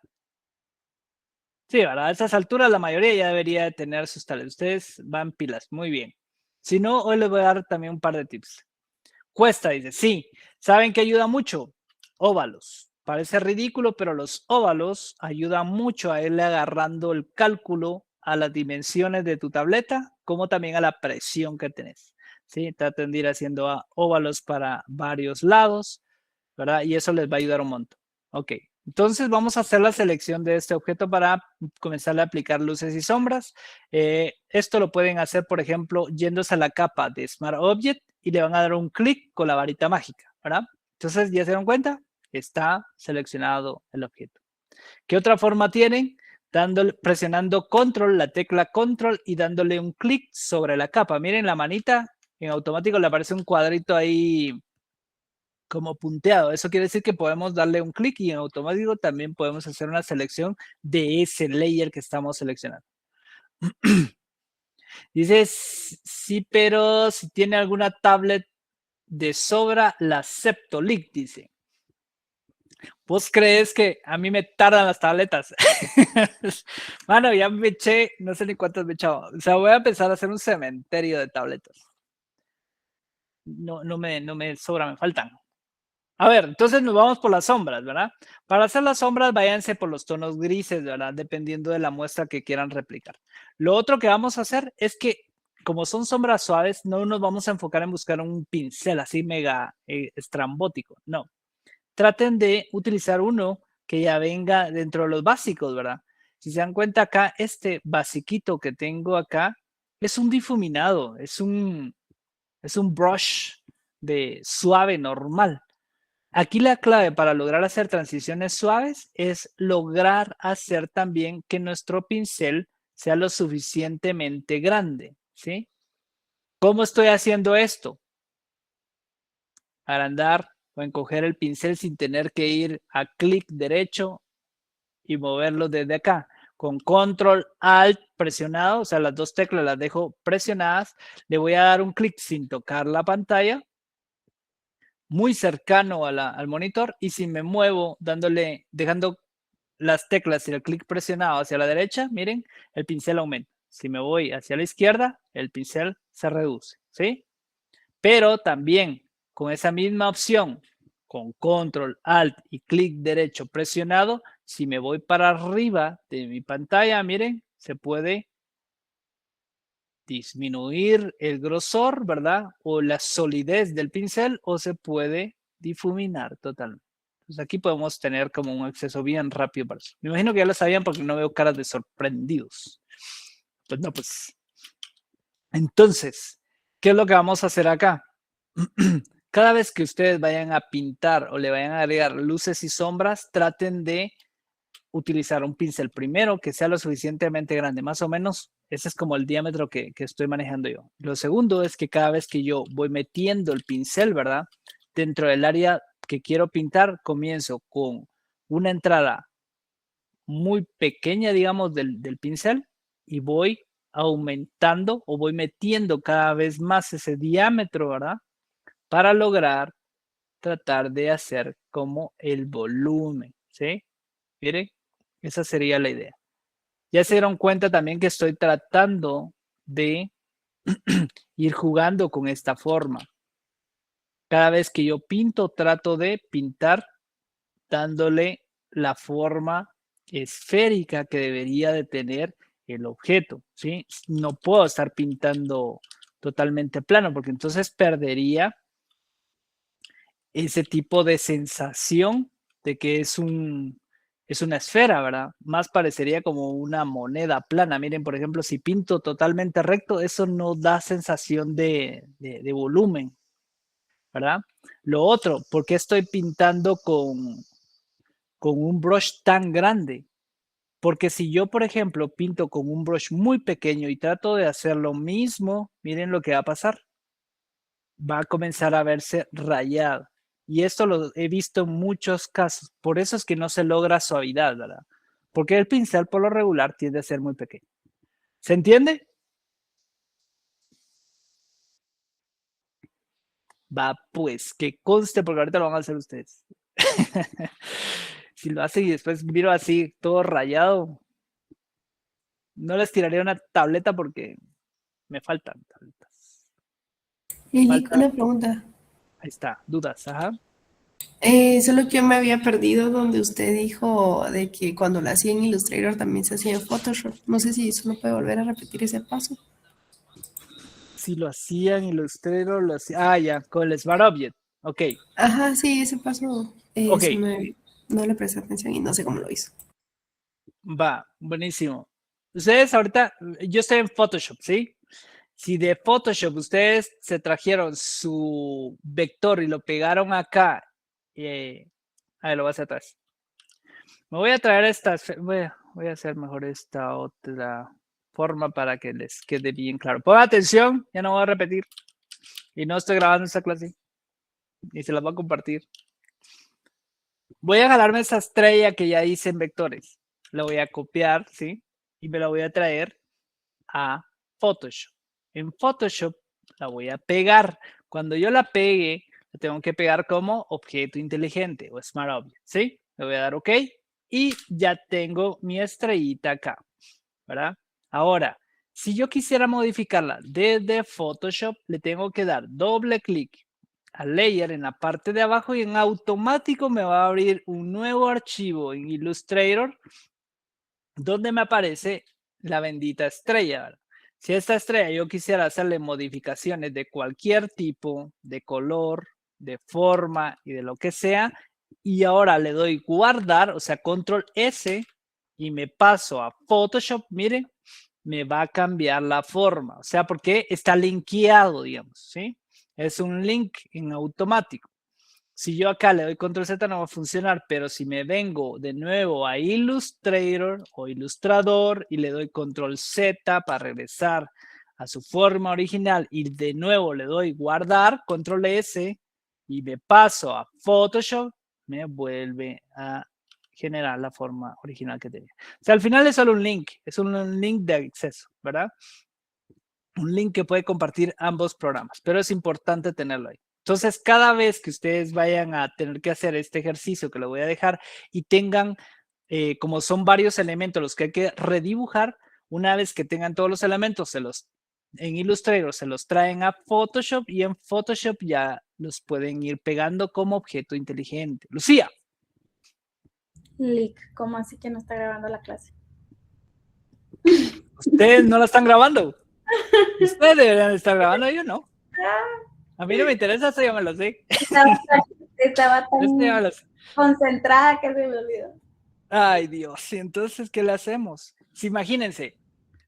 Sí, ¿verdad? A estas alturas la mayoría ya debería de tener sus tabletas. Ustedes van pilas, muy bien. Si no, hoy les voy a dar también un par de tips. Cuesta, dice. Sí, ¿saben qué ayuda mucho? Óvalos. Parece ridículo, pero los óvalos ayudan mucho a irle agarrando el cálculo a las dimensiones de tu tableta, como también a la presión que tenés. ¿Sí? Traten de ir haciendo óvalos para varios lados, ¿verdad? Y eso les va a ayudar un montón. Ok, entonces vamos a hacer la selección de este objeto para comenzar a aplicar luces y sombras. Esto lo pueden hacer, por ejemplo, yéndose a la capa de Smart Object y le van a dar un clic con la varita mágica, ¿verdad? Entonces, ¿ya se dieron cuenta? Está seleccionado el objeto. ¿Qué otra forma tienen? Presionando control, la tecla control y dándole un clic sobre la capa. Miren la manita, en automático le aparece un cuadrito ahí como punteado. Eso quiere decir que podemos darle un clic y en automático también podemos hacer una selección de ese layer que estamos seleccionando. Dice, sí, pero si tiene alguna tablet de sobra, la acepto, Lick, dice. ¿Vos crees que a mí me tardan las tabletas? Mano, ya me eché, no sé ni cuántas me he echado. O sea, voy a empezar a hacer un cementerio de tabletas. No me sobra, me faltan. A ver, entonces nos vamos por las sombras, ¿verdad? Para hacer las sombras, váyanse por los tonos grises, ¿verdad? Dependiendo de la muestra que quieran replicar. Lo otro que vamos a hacer es que, como son sombras suaves, no nos vamos a enfocar en buscar un pincel así mega estrambótico. No. Traten de utilizar uno que ya venga dentro de los básicos, ¿verdad? Si se dan cuenta acá, este basiquito que tengo acá es un difuminado, es un brush de suave normal. Aquí la clave para lograr hacer transiciones suaves es lograr hacer también que nuestro pincel sea lo suficientemente grande, ¿sí? ¿Cómo estoy haciendo esto? Agrandar o encoger el pincel sin tener que ir a clic derecho y moverlo desde acá. Con control alt presionado, o sea, las dos teclas las dejo presionadas, le voy a dar un clic sin tocar la pantalla muy cercano al monitor y si me muevo dejando las teclas y el clic presionado hacia la derecha, miren, el pincel aumenta. Si me voy hacia la izquierda, el pincel se reduce, ¿sí? Pero también con esa misma opción, con control, alt y clic derecho presionado, si me voy para arriba de mi pantalla, miren, se puede disminuir el grosor, ¿verdad? O la solidez del pincel o se puede difuminar totalmente. Entonces aquí podemos tener como un acceso bien rápido para eso. Me imagino que ya lo sabían porque no veo caras de sorprendidos. Pues no, pues. Entonces, ¿qué es lo que vamos a hacer acá? Cada vez que ustedes vayan a pintar o le vayan a agregar luces y sombras, traten de utilizar un pincel primero que sea lo suficientemente grande, más o menos ese es como el diámetro que estoy manejando yo. Lo segundo es que cada vez que yo voy metiendo el pincel, ¿verdad? Dentro del área que quiero pintar, comienzo con una entrada muy pequeña, digamos, del pincel y voy aumentando o voy metiendo cada vez más ese diámetro, ¿verdad? Para lograr tratar de hacer como el volumen, ¿sí? Miren, esa sería la idea. Ya se dieron cuenta también que estoy tratando de ir jugando con esta forma. Cada vez que yo pinto, trato de pintar dándole la forma esférica que debería de tener el objeto, ¿sí? No puedo estar pintando totalmente plano porque entonces perdería ese tipo de sensación de que es una esfera, ¿verdad? Más parecería como una moneda plana. Miren, por ejemplo, si pinto totalmente recto, eso no da sensación de volumen, ¿verdad? Lo otro, ¿por qué estoy pintando con un brush tan grande? Porque si yo, por ejemplo, pinto con un brush muy pequeño y trato de hacer lo mismo, miren lo que va a pasar. Va a comenzar a verse rayado. Y esto lo he visto en muchos casos. Por eso es que no se logra suavidad, ¿verdad? Porque el pincel por lo regular tiende a ser muy pequeño. ¿Se entiende? Va, pues, que conste, porque ahorita lo van a hacer ustedes. Si lo hacen y después miro así, todo rayado, no les tiraría una tableta porque me faltan tabletas. Eli, una pregunta. Ahí está, dudas, ajá. Solo que yo me había perdido donde usted dijo de que cuando lo hacía en Illustrator también se hacía en Photoshop. No sé si solo puede volver a repetir ese paso. Si lo hacían Illustrator, lo hacían. Ah, ya, con el Smart Object. Ok. Ajá, sí, ese paso Ok. no le presté atención y no sé cómo lo hizo. Va, buenísimo. Ustedes ahorita, yo estoy en Photoshop, ¿sí? Si de Photoshop ustedes se trajeron su vector y lo pegaron acá, a ver, lo voy a hacer atrás. Me voy a traer esta, voy a hacer mejor esta otra forma para que les quede bien claro. Pongan atención, ya no voy a repetir. Y no estoy grabando esta clase. Y se las voy a compartir. Voy a jalarme esa estrella que ya hice en vectores. La voy a copiar, ¿sí? Y me la voy a traer a Photoshop. En Photoshop la voy a pegar. Cuando yo la pegue, la tengo que pegar como objeto inteligente o Smart Object, ¿sí? Le voy a dar OK y ya tengo mi estrellita acá, ¿verdad? Ahora, si yo quisiera modificarla desde Photoshop, le tengo que dar doble clic al layer en la parte de abajo y en automático me va a abrir un nuevo archivo en Illustrator donde me aparece la bendita estrella, ¿verdad? Si a esta estrella yo quisiera hacerle modificaciones de cualquier tipo, de color, de forma y de lo que sea, y ahora le doy guardar, o sea, control S, y me paso a Photoshop, miren, me va a cambiar la forma, o sea, porque está linkeado, digamos, ¿sí? Es un link en automático. Si yo acá le doy control Z no va a funcionar, pero si me vengo de nuevo a Illustrator o Ilustrador y le doy control Z para regresar a su forma original y de nuevo le doy guardar, control S y me paso a Photoshop, me vuelve a generar la forma original que tenía. O sea, al final es solo un link, es un link de acceso, ¿verdad? Un link que puede compartir ambos programas, pero es importante tenerlo ahí. Entonces, cada vez que ustedes vayan a tener que hacer este ejercicio que lo voy a dejar y tengan, como son varios elementos los que hay que redibujar, una vez que tengan todos los elementos, en Illustrator se los traen a Photoshop y en Photoshop ya los pueden ir pegando como objeto inteligente. Lucía. Lick, ¿cómo así que no está grabando la clase? Ustedes no la están grabando. Ustedes deberían estar grabando, yo no. A mí no me interesa, eso ya me lo sé. Estaba Este tan hablas. concentrada que se me olvidó. Ay, Dios. ¿Y entonces qué le hacemos? Sí, imagínense,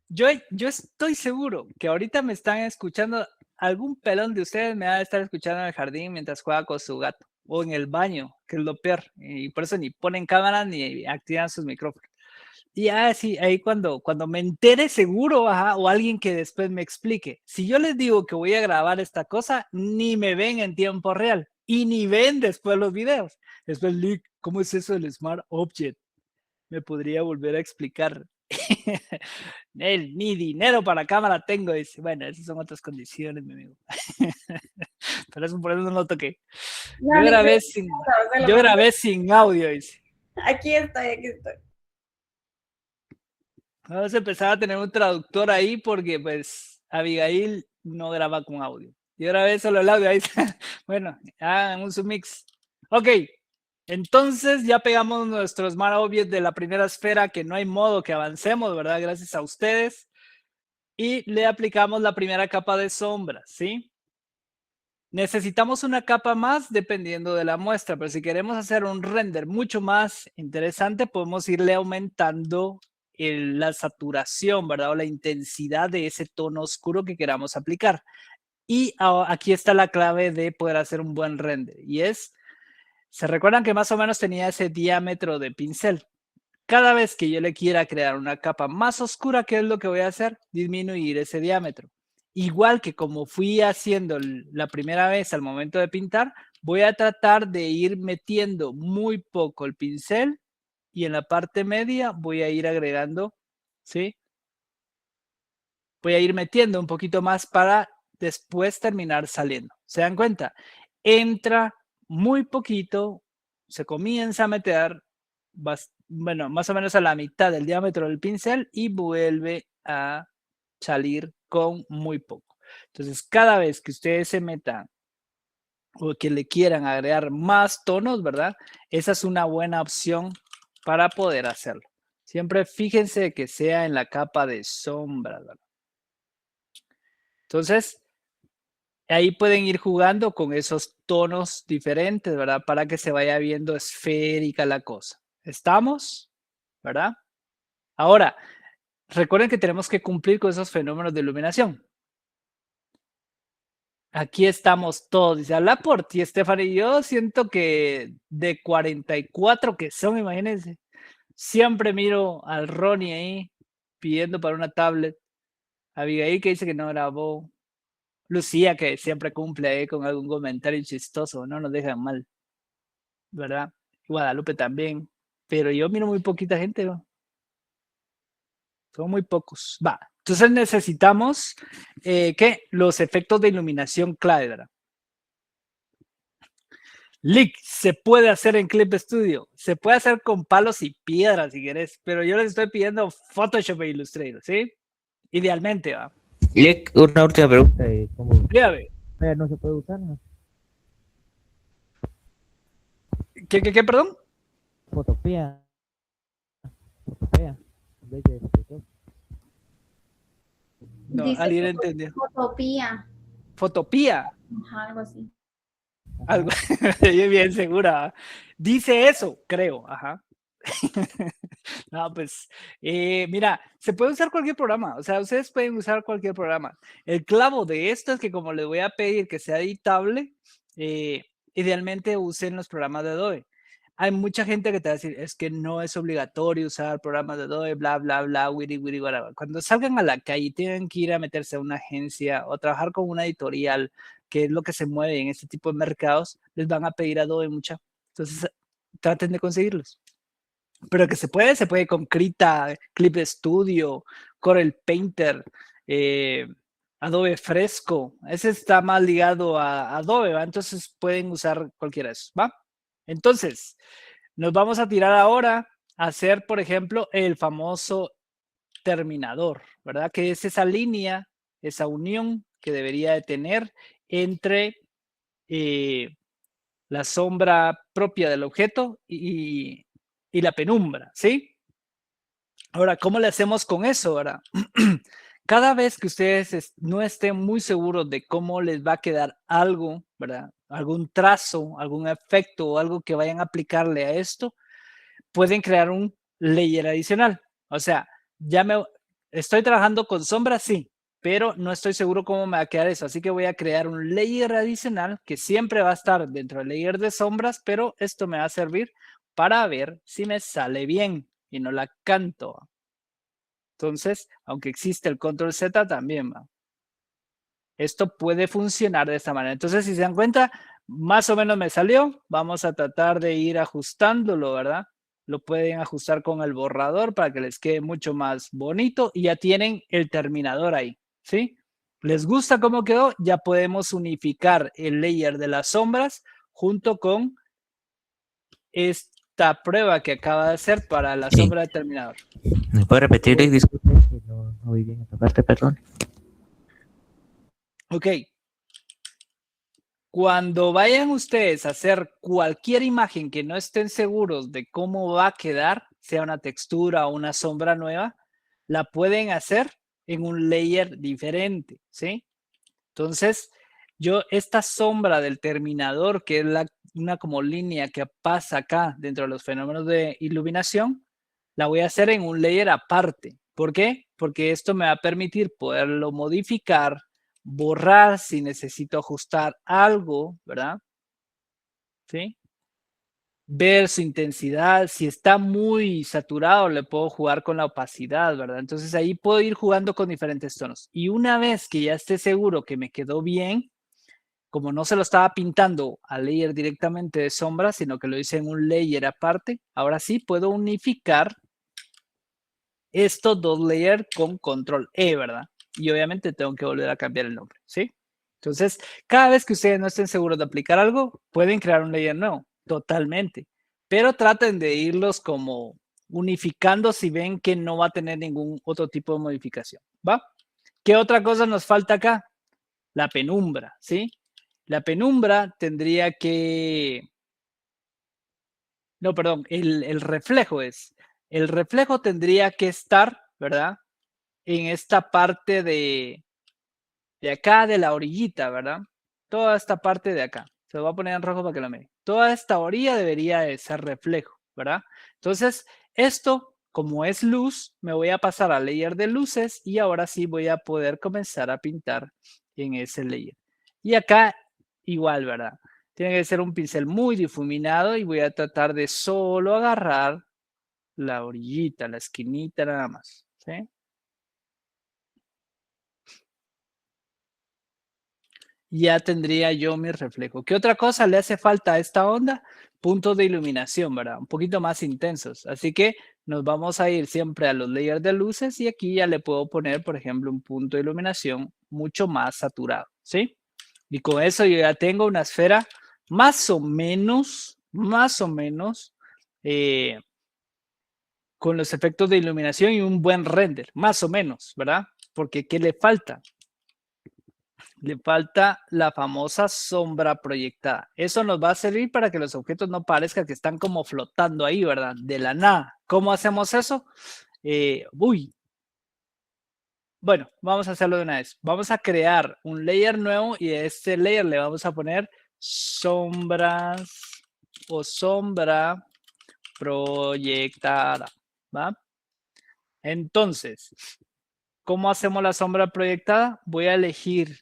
yo estoy seguro que ahorita me están escuchando, algún pelón de ustedes me va a estar escuchando en el jardín mientras juega con su gato o en el baño, que es lo peor. Y por eso ni ponen cámaras ni activan sus micrófonos. Y sí, ahí cuando me entere seguro, ajá, o alguien que después me explique. Si yo les digo que voy a grabar esta cosa, ni me ven en tiempo real y ni ven después los videos. Después, Lick, ¿cómo es eso del Smart Object? Me podría volver a explicar. Ni dinero para cámara tengo, dice. Bueno, esas son otras condiciones, mi amigo. Pero eso por eso no lo toqué. No, ni se lo Yo mandé. grabé sin audio, dice. Aquí estoy, aquí estoy. Vamos a empezar a tener un traductor ahí porque pues Abigail no graba con audio. Yo grabé solo el audio ahí. Bueno, un submix. Ok, entonces ya pegamos nuestro Smart Object de la primera esfera que no hay modo que avancemos, ¿verdad? Gracias a ustedes. Y le aplicamos la primera capa de sombra, ¿sí? Necesitamos una capa más dependiendo de la muestra, pero si queremos hacer un render mucho más interesante, podemos irle aumentando la saturación, ¿verdad? O la intensidad de ese tono oscuro que queramos aplicar. Y aquí está la clave de poder hacer un buen render. Y ¿se recuerdan que más o menos tenía ese diámetro de pincel? Cada vez que yo le quiera crear una capa más oscura, ¿qué es lo que voy a hacer? Disminuir ese diámetro. Igual que como fui haciendo la primera vez al momento de pintar, voy a tratar de ir metiendo muy poco el pincel y en la parte media voy a ir agregando, ¿sí? Voy a ir metiendo un poquito más para después terminar saliendo. ¿Se dan cuenta? Entra muy poquito, se comienza a meter, bueno, más o menos a la mitad del diámetro del pincel y vuelve a salir con muy poco. Entonces, cada vez que ustedes se metan o que le quieran agregar más tonos, ¿verdad? Esa es una buena opción para poder hacerlo. Siempre fíjense que sea en la capa de sombra, ¿verdad? Entonces, ahí pueden ir jugando con esos tonos diferentes, ¿verdad? Para que se vaya viendo esférica la cosa. ¿Estamos? ¿Verdad? Ahora, recuerden que tenemos que cumplir con esos fenómenos de iluminación. Aquí estamos todos. Dice, habla por ti, Stephanie. Yo siento que de 44 que son, imagínense, siempre miro al Ronnie ahí pidiendo para una tablet. Abigail que dice que no grabó. Lucía que siempre cumple ahí con algún comentario chistoso. No nos dejan mal, ¿verdad? Guadalupe también. Pero yo miro muy poquita gente, ¿no? Son muy pocos. Va. Entonces necesitamos que los efectos de iluminación clave, ¿verdad? Lick, se puede hacer en Clip Studio. Se puede hacer con palos y piedras si querés, pero yo les estoy pidiendo Photoshop e Illustrator, ¿sí? Idealmente, va. Lick, una última pregunta. ¿Cómo Dígame. no se puede usar? ¿No? ¿Qué, perdón? Fotopea. Fotopea. En vez de Photoshop. No, Dice alguien entendió. Fotopía. Fotopía. Ajá, algo así. Algo, yo bien segura. Dice eso, creo. Ajá. No, pues, mira, se puede usar cualquier programa. O sea, ustedes pueden usar cualquier programa. El clavo de esto es que como les voy a pedir que sea editable, idealmente usen los programas de Adobe. Hay mucha gente que te va a decir, es que no es obligatorio usar programas de Adobe, bla, bla, bla, wiri, wiri, whatever. Cuando salgan a la calle, tienen que ir a meterse a una agencia o trabajar con una editorial, que es lo que se mueve en este tipo de mercados, les van a pedir Adobe mucha. Entonces, traten de conseguirlos. Pero que se puede con Krita, Clip Studio, Corel Painter, Adobe Fresco. Ese está más ligado a Adobe, ¿va? Entonces pueden usar cualquiera de esos, ¿va? Entonces, nos vamos a tirar ahora a hacer, por ejemplo, el famoso terminador, ¿verdad? Que es esa línea, esa unión que debería de tener entre la sombra propia del objeto y la penumbra, ¿sí? Ahora, ¿cómo le hacemos con eso, verdad? Cada vez que ustedes no estén muy seguros de cómo les va a quedar algo, ¿verdad? algún trazo, algún efecto o algo que vayan a aplicarle a esto, pueden crear un layer adicional. O sea, estoy trabajando con sombras, sí, pero no estoy seguro cómo me va a quedar eso. Así que voy a crear un layer adicional que siempre va a estar dentro del layer de sombras, pero esto me va a servir para ver si me sale bien y no la canto. Entonces, aunque existe el control Z también va. Esto puede funcionar de esta manera. Entonces, si se dan cuenta, más o menos me salió. Vamos a tratar de ir ajustándolo, ¿verdad? Lo pueden ajustar con el borrador para que les quede mucho más bonito. Y ya tienen el terminador ahí, ¿sí? ¿Les gusta cómo quedó? Ya podemos unificar el layer de las sombras junto con esta prueba que acaba de hacer para la Sí. sombra de terminador. ¿Me puede repetir? Disculpe, que no oí bien esta parte, perdón. Ok. Cuando vayan ustedes a hacer cualquier imagen que no estén seguros de cómo va a quedar, sea una textura o una sombra nueva, la pueden hacer en un layer diferente, ¿sí? Entonces, esta sombra del terminador, que es una como línea que pasa acá dentro de los fenómenos de iluminación, la voy a hacer en un layer aparte. ¿Por qué? Porque esto me va a permitir poderlo modificar, borrar si necesito ajustar algo, ¿verdad? ¿Sí? Ver su intensidad, si está muy saturado le puedo jugar con la opacidad, ¿verdad? Entonces ahí puedo ir jugando con diferentes tonos. Y una vez que ya esté seguro que me quedó bien, como no se lo estaba pintando al layer directamente de sombra, sino que lo hice en un layer aparte, ahora sí puedo unificar estos dos layers con control E, ¿verdad? Y obviamente tengo que volver a cambiar el nombre, ¿sí? Entonces, cada vez que ustedes no estén seguros de aplicar algo, pueden crear un layer nuevo, totalmente. Pero traten de irlos como unificando si ven que no va a tener ningún otro tipo de modificación, ¿va? ¿Qué otra cosa nos falta acá? La penumbra, ¿sí? La penumbra tendría que... No, perdón, el reflejo es. El reflejo tendría que estar, ¿verdad? En esta parte de acá, de la orillita, ¿verdad? Toda esta parte de acá. Se lo voy a poner en rojo para que lo miren. Toda esta orilla debería de ser reflejo, ¿verdad? Entonces, esto, como es luz, me voy a pasar al layer de luces y ahora sí voy a poder comenzar a pintar en ese layer. Y acá, igual, ¿verdad? Tiene que ser un pincel muy difuminado y voy a tratar de solo agarrar la orillita, la esquinita nada más, ¿sí? Ya tendría yo mi reflejo. ¿Qué otra cosa le hace falta a esta onda? Puntos de iluminación, ¿verdad? Un poquito más intensos. Así que nos vamos a ir siempre a los layers de luces y aquí ya le puedo poner, por ejemplo, un punto de iluminación mucho más saturado, ¿sí? Y con eso yo ya tengo una esfera más o menos, con los efectos de iluminación y un buen render, más o menos, ¿verdad? Porque ¿qué le falta? Le falta la famosa sombra proyectada. Eso nos va a servir para que los objetos no parezcan que están como flotando ahí, ¿verdad? De la nada. ¿Cómo hacemos eso? Bueno, vamos a hacerlo de una vez. Vamos a crear un layer nuevo y a este layer le vamos a poner sombras o sombra proyectada, ¿va? Entonces, ¿cómo hacemos la sombra proyectada? Voy a elegir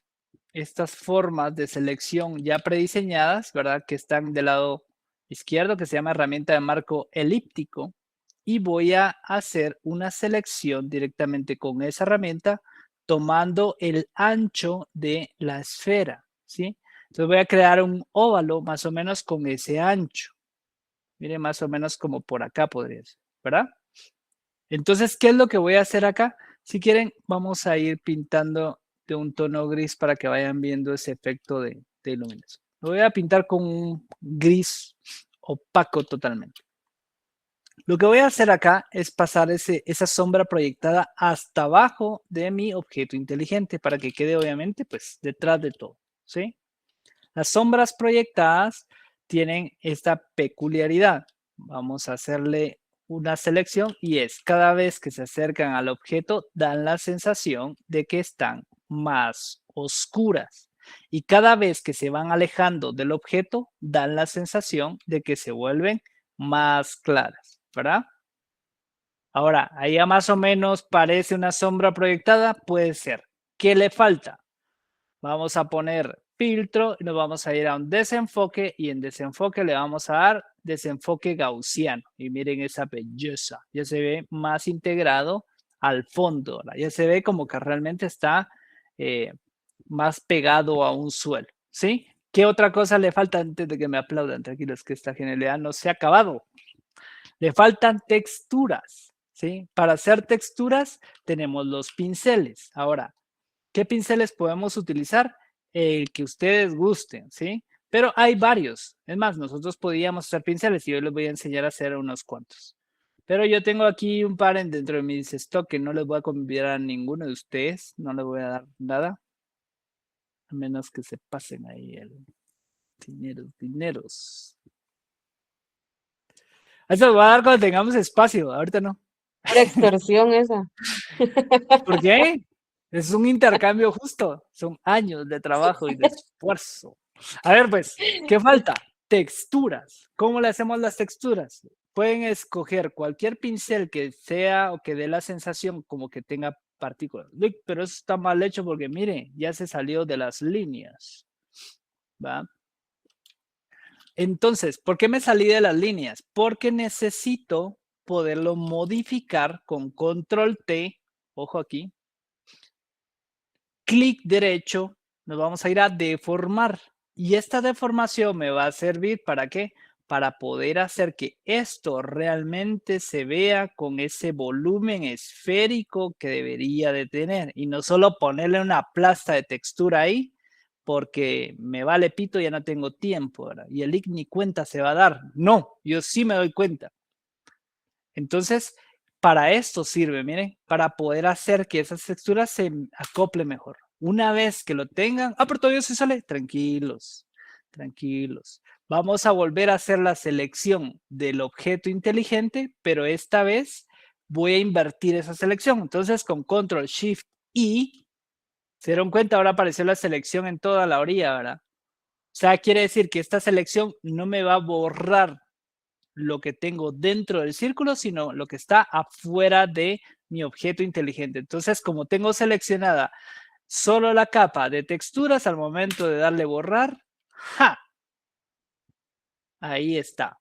estas formas de selección ya prediseñadas, ¿verdad? Que están del lado izquierdo, que se llama herramienta de marco elíptico. Y voy a hacer una selección directamente con esa herramienta, tomando el ancho de la esfera, ¿sí? Entonces voy a crear un óvalo más o menos con ese ancho. Miren, más o menos como por acá podría ser, ¿verdad? Entonces, ¿qué es lo que voy a hacer acá? Si quieren, vamos a ir pintando de un tono gris para que vayan viendo ese efecto de iluminación. Lo voy a pintar con un gris opaco totalmente. Lo que voy a hacer acá es pasar esa sombra proyectada hasta abajo de mi objeto inteligente para que quede obviamente pues detrás de todo, ¿sí? Las sombras proyectadas tienen esta peculiaridad. Vamos a hacerle una selección y es cada vez que se acercan al objeto dan la sensación de que están más oscuras. Y cada vez que se van alejando del objeto, dan la sensación de que se vuelven más claras, ¿verdad? Ahora, ahí ya más o menos parece una sombra proyectada, puede ser. ¿Qué le falta? Vamos a poner filtro y nos vamos a ir a un desenfoque y en desenfoque le vamos a dar desenfoque gaussiano. Y miren esa belleza, ya se ve más integrado al fondo, ¿verdad? Ya se ve como que realmente está más pegado a un suelo, ¿sí? ¿Qué otra cosa le falta antes de que me aplaudan? Tranquilos que esta genialidad no se ha acabado. Le faltan texturas, ¿sí? Para hacer texturas tenemos los pinceles. Ahora, ¿qué pinceles podemos utilizar? El que ustedes gusten, ¿sí? Pero hay varios. Es más, nosotros podíamos usar pinceles y hoy les voy a enseñar a hacer unos cuantos. Pero yo tengo aquí un par dentro de mis stock que no les voy a convidar a ninguno de ustedes. No les voy a dar nada. A menos que se pasen ahí el dineros. Eso lo voy a dar cuando tengamos espacio. Ahorita no. Pura extorsión esa. ¿Por qué? Es un intercambio justo. Son años de trabajo y de esfuerzo. A ver, pues, ¿qué falta? Texturas. ¿Cómo le hacemos las texturas? Pueden escoger cualquier pincel que sea o que dé la sensación como que tenga partículas. Uy, pero eso está mal hecho porque, mire, ya se salió de las líneas. ¿Va? Entonces, ¿por qué me salí de las líneas? Porque necesito poderlo modificar con control T. Ojo aquí. Clic derecho, nos vamos a ir a deformar. Y esta deformación me va a servir ¿para qué? Para poder hacer que esto realmente se vea con ese volumen esférico que debería de tener. Y no solo ponerle una plasta de textura ahí, porque me vale pito, ya no tengo tiempo, ¿verdad? Y el link ni cuenta se va a dar. No, yo sí me doy cuenta. Entonces, para esto sirve, miren, para poder hacer que esas texturas se acoplen mejor. Una vez que lo tengan, pero todavía se sale, tranquilos, tranquilos. Vamos a volver a hacer la selección del objeto inteligente, pero esta vez voy a invertir esa selección. Entonces, con Control Shift I, se dieron cuenta, ahora apareció la selección en toda la orilla, ¿verdad? O sea, quiere decir que esta selección no me va a borrar lo que tengo dentro del círculo, sino lo que está afuera de mi objeto inteligente. Entonces, como tengo seleccionada solo la capa de texturas, al momento de darle borrar, ¡ja! Ahí está.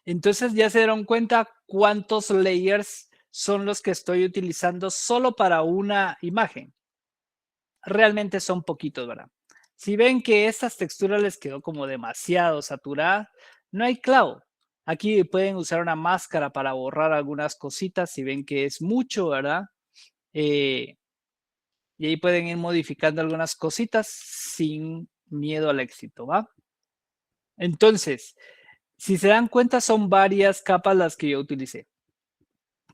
Entonces ya se dieron cuenta cuántos layers son los que estoy utilizando solo para una imagen. Realmente son poquitos, ¿verdad? Si ven que estas texturas les quedó como demasiado saturada, no hay clavo. Aquí pueden usar una máscara para borrar algunas cositas si ven que es mucho, ¿verdad? Y ahí pueden ir modificando algunas cositas sin miedo al éxito, ¿va? Entonces, si se dan cuenta, son varias capas las que yo utilicé.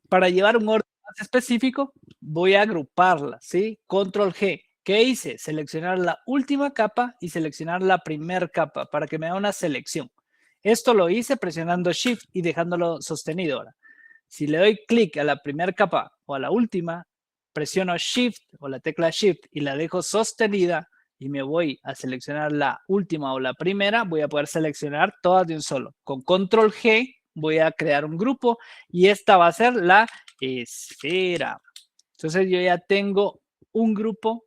Para llevar un orden más específico, voy a agruparlas, ¿sí? Control G. ¿Qué hice? Seleccionar la última capa y seleccionar la primera capa para que me dé una selección. Esto lo hice presionando Shift y dejándolo sostenido ahora. Si le doy clic a la primera capa o a la última, presiono Shift o la tecla Shift y la dejo sostenida y me voy a seleccionar la última o la primera, voy a poder seleccionar todas de un solo. Con Control G voy a crear un grupo y esta va a ser la esfera. Entonces yo ya tengo un grupo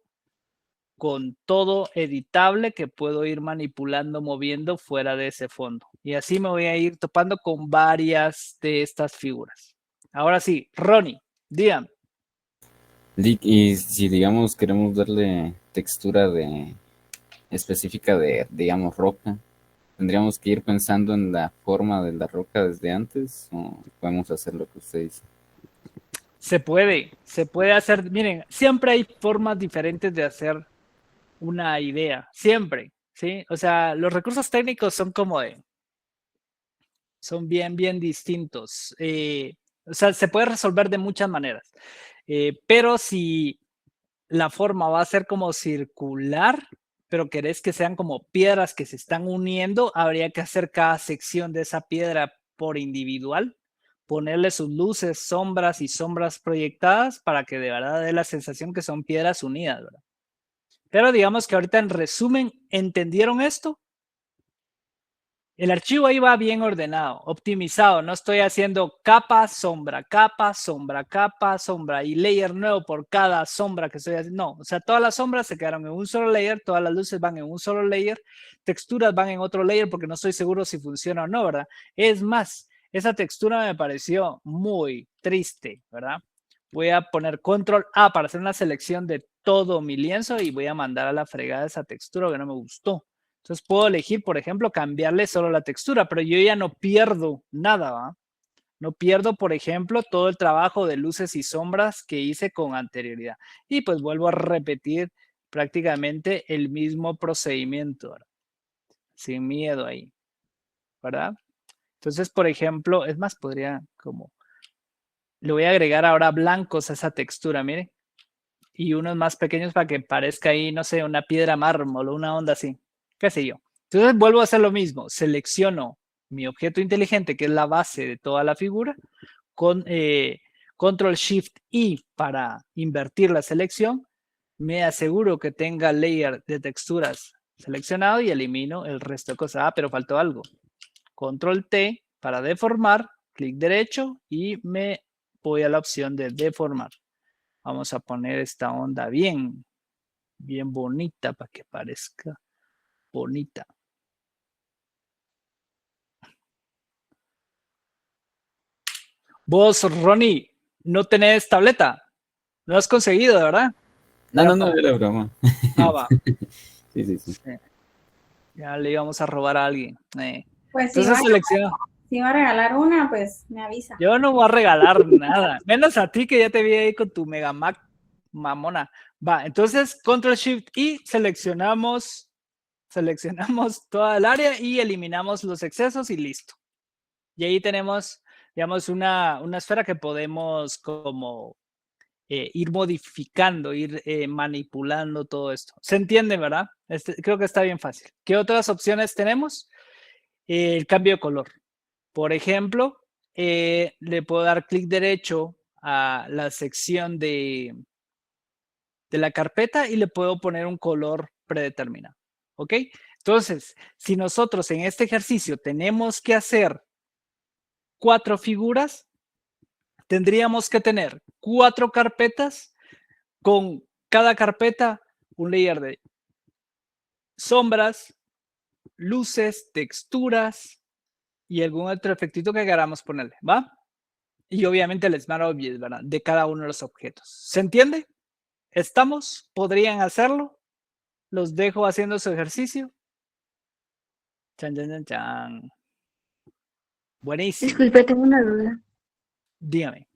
con todo editable que puedo ir manipulando, moviendo fuera de ese fondo. Y así me voy a ir topando con varias de estas figuras. Ahora sí, Ronnie, dígame. Y si, digamos, queremos darle textura específica de, digamos, roca, ¿tendríamos que ir pensando en la forma de la roca desde antes o podemos hacer lo que usted dice? Se puede hacer, miren, siempre hay formas diferentes de hacer una idea, siempre, ¿sí? O sea, los recursos técnicos son como son bien distintos. O sea, se puede resolver de muchas maneras. Pero si la forma va a ser como circular, pero querés que sean como piedras que se están uniendo, habría que hacer cada sección de esa piedra por individual, ponerle sus luces, sombras y sombras proyectadas para que de verdad dé la sensación que son piedras unidas, ¿verdad? Pero digamos que ahorita en resumen, ¿entendieron esto? El archivo ahí va bien ordenado, optimizado. No estoy haciendo capa, sombra, capa, sombra, capa, sombra y layer nuevo por cada sombra que estoy haciendo. No, o sea, todas las sombras se quedaron en un solo layer, todas las luces van en un solo layer, texturas van en otro layer porque no estoy seguro si funciona o no, ¿verdad? Es más, esa textura me pareció muy triste, ¿verdad? Voy a poner control A para hacer una selección de todo mi lienzo y voy a mandar a la fregada esa textura que no me gustó. Entonces puedo elegir, por ejemplo, cambiarle solo la textura, pero yo ya no pierdo nada, ¿va? No pierdo, por ejemplo, todo el trabajo de luces y sombras que hice con anterioridad. Y pues vuelvo a repetir prácticamente el mismo procedimiento, ¿verdad? Sin miedo ahí, ¿verdad? Entonces, por ejemplo, es más, podría como... Le voy a agregar ahora blancos a esa textura, miren. Y unos más pequeños para que parezca ahí, no sé, una piedra mármol o una onda así. Qué sé yo. Entonces vuelvo a hacer lo mismo. Selecciono mi objeto inteligente, que es la base de toda la figura, con Control Shift I para invertir la selección. Me aseguro que tenga layer de texturas seleccionado y elimino el resto de cosas. Ah, pero faltó algo. Control T para deformar, clic derecho y me voy a la opción de deformar. Vamos a poner esta onda bien bonita para que parezca bonita. Vos, Ronnie, no tenés tableta. No has conseguido, ¿verdad? No, era broma. Ah, va. Sí. Sí. Ya le íbamos a robar a alguien. Pues Entonces selecciona. si va a regalar una, pues me avisa. Yo no voy a regalar nada. Menos a ti que ya te vi ahí con tu Mega Mac mamona. Va, entonces Control Shift y seleccionamos toda el área y eliminamos los excesos y listo. Y ahí tenemos, digamos, una esfera que podemos como ir modificando, ir manipulando todo esto. ¿Se entiende, verdad? Creo que está bien fácil. ¿Qué otras opciones tenemos? El cambio de color. Por ejemplo, le puedo dar clic derecho a la sección de la carpeta y le puedo poner un color predeterminado. ¿Ok? Entonces, si nosotros en este ejercicio tenemos que hacer 4 figuras, tendríamos que tener 4 carpetas con cada carpeta un layer de sombras, luces, texturas y algún otro efectito que queramos ponerle, ¿va? Y obviamente el Smart Object, ¿verdad? De cada uno de los objetos. ¿Se entiende? ¿Estamos? ¿Podrían hacerlo? Los dejo haciendo su ejercicio. Chan. Buenísimo. Disculpe, tengo una duda. Dígame.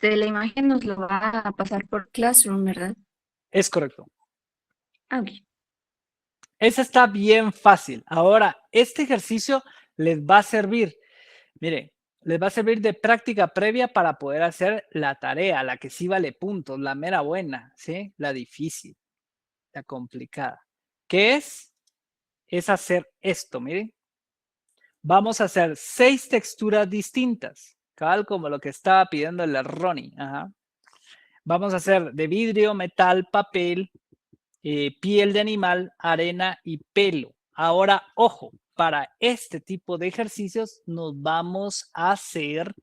La imagen nos lo va a pasar por Classroom, ¿verdad? Es correcto. Ah, ok. Esa está bien fácil. Ahora, este ejercicio les va a servir. Mire, les va a servir de práctica previa para poder hacer la tarea, la que sí vale puntos, la mera buena, ¿sí? La difícil, la complicada. ¿Qué es? Es hacer esto, miren. Vamos a hacer 6 texturas distintas, cabal como lo que estaba pidiendo el Ronnie. Ajá. Vamos a hacer de vidrio, metal, papel, piel de animal, arena y pelo. Ahora, ojo, para este tipo de ejercicios nos vamos a hacer,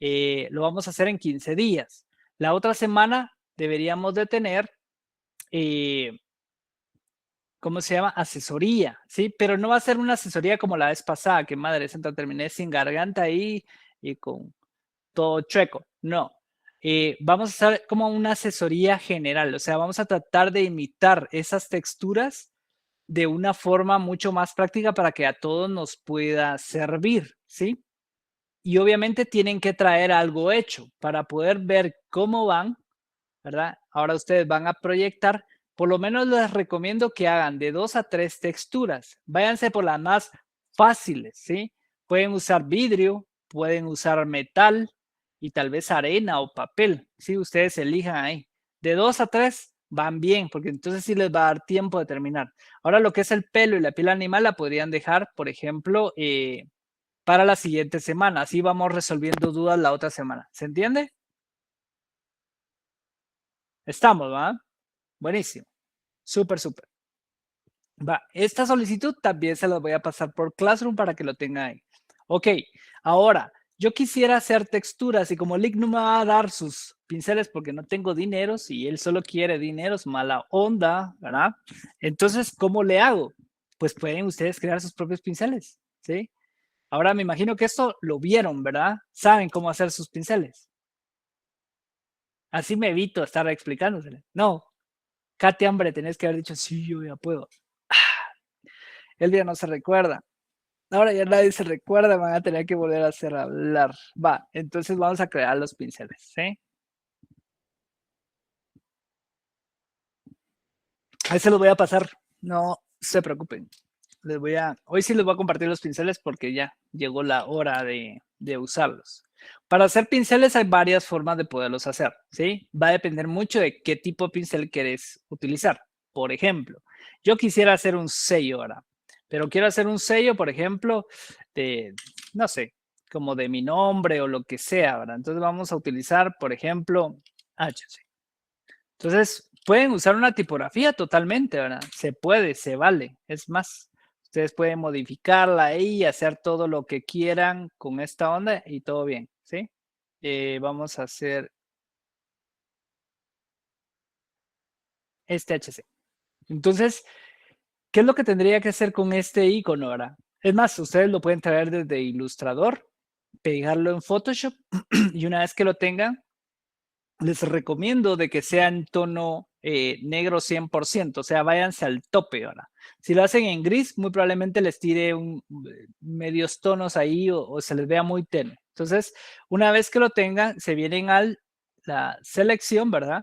lo vamos a hacer en 15 días. La otra semana deberíamos de tener, ¿cómo se llama? Asesoría, ¿sí? Pero no va a ser una asesoría como la vez pasada, que madre santa, terminé sin garganta ahí y con todo chueco. No. Vamos a hacer como una asesoría general, o sea, vamos a tratar de imitar esas texturas de una forma mucho más práctica para que a todos nos pueda servir, ¿sí? Y obviamente tienen que traer algo hecho para poder ver cómo van, ¿verdad? Ahora ustedes van a proyectar, por lo menos les recomiendo que hagan de 2 a 3 texturas. Váyanse por las más fáciles, ¿sí? Pueden usar vidrio, pueden usar metal y tal vez arena o papel, ¿sí? Ustedes elijan ahí. De 2 a 3 van bien, porque entonces sí les va a dar tiempo de terminar. Ahora lo que es el pelo y la piel animal la podrían dejar, por ejemplo, para la siguiente semana. Así vamos resolviendo dudas la otra semana. ¿Se entiende? Estamos, ¿va? Buenísimo. Súper, súper. Va, esta solicitud también se la voy a pasar por Classroom para que lo tenga ahí. Ok, ahora, yo quisiera hacer texturas y como Lick no me va a dar sus pinceles porque no tengo dineros y él solo quiere dineros, mala onda, ¿verdad? Entonces, ¿cómo le hago? Pues pueden ustedes crear sus propios pinceles, ¿sí? Ahora me imagino que esto lo vieron, ¿verdad? Saben cómo hacer sus pinceles. Así me evito estar explicándosele. No, Katy, hambre, tenés que haber dicho, sí, yo ya puedo. El día no se recuerda. Ahora ya nadie se recuerda, van a tener que volver a hacer hablar. Va, entonces vamos a crear los pinceles, ¿sí? Ahí se los voy a pasar, no se preocupen. Hoy sí les voy a compartir los pinceles porque ya llegó la hora de usarlos. Para hacer pinceles hay varias formas de poderlos hacer, ¿sí? Va a depender mucho de qué tipo de pincel querés utilizar. Por ejemplo, yo quisiera hacer un sello ahora, pero quiero hacer un sello, por ejemplo, de, no sé, como de mi nombre o lo que sea, ¿verdad? Entonces vamos a utilizar, por ejemplo, HC. Entonces, pueden usar una tipografía totalmente, ¿verdad? Se puede, se vale. Es más, ustedes pueden modificarla ahí y hacer todo lo que quieran con esta onda y todo bien, ¿sí? Vamos a hacer este HC. Entonces, ¿qué es lo que tendría que hacer con este icono ahora? Es más, ustedes lo pueden traer desde Illustrator, pegarlo en Photoshop y una vez que lo tengan, les recomiendo de que sea en tono negro 100%, o sea, váyanse al tope ahora. Si lo hacen en gris, muy probablemente les tire medios tonos ahí o se les vea muy tenue. Entonces, una vez que lo tengan, se vienen a la selección, ¿verdad?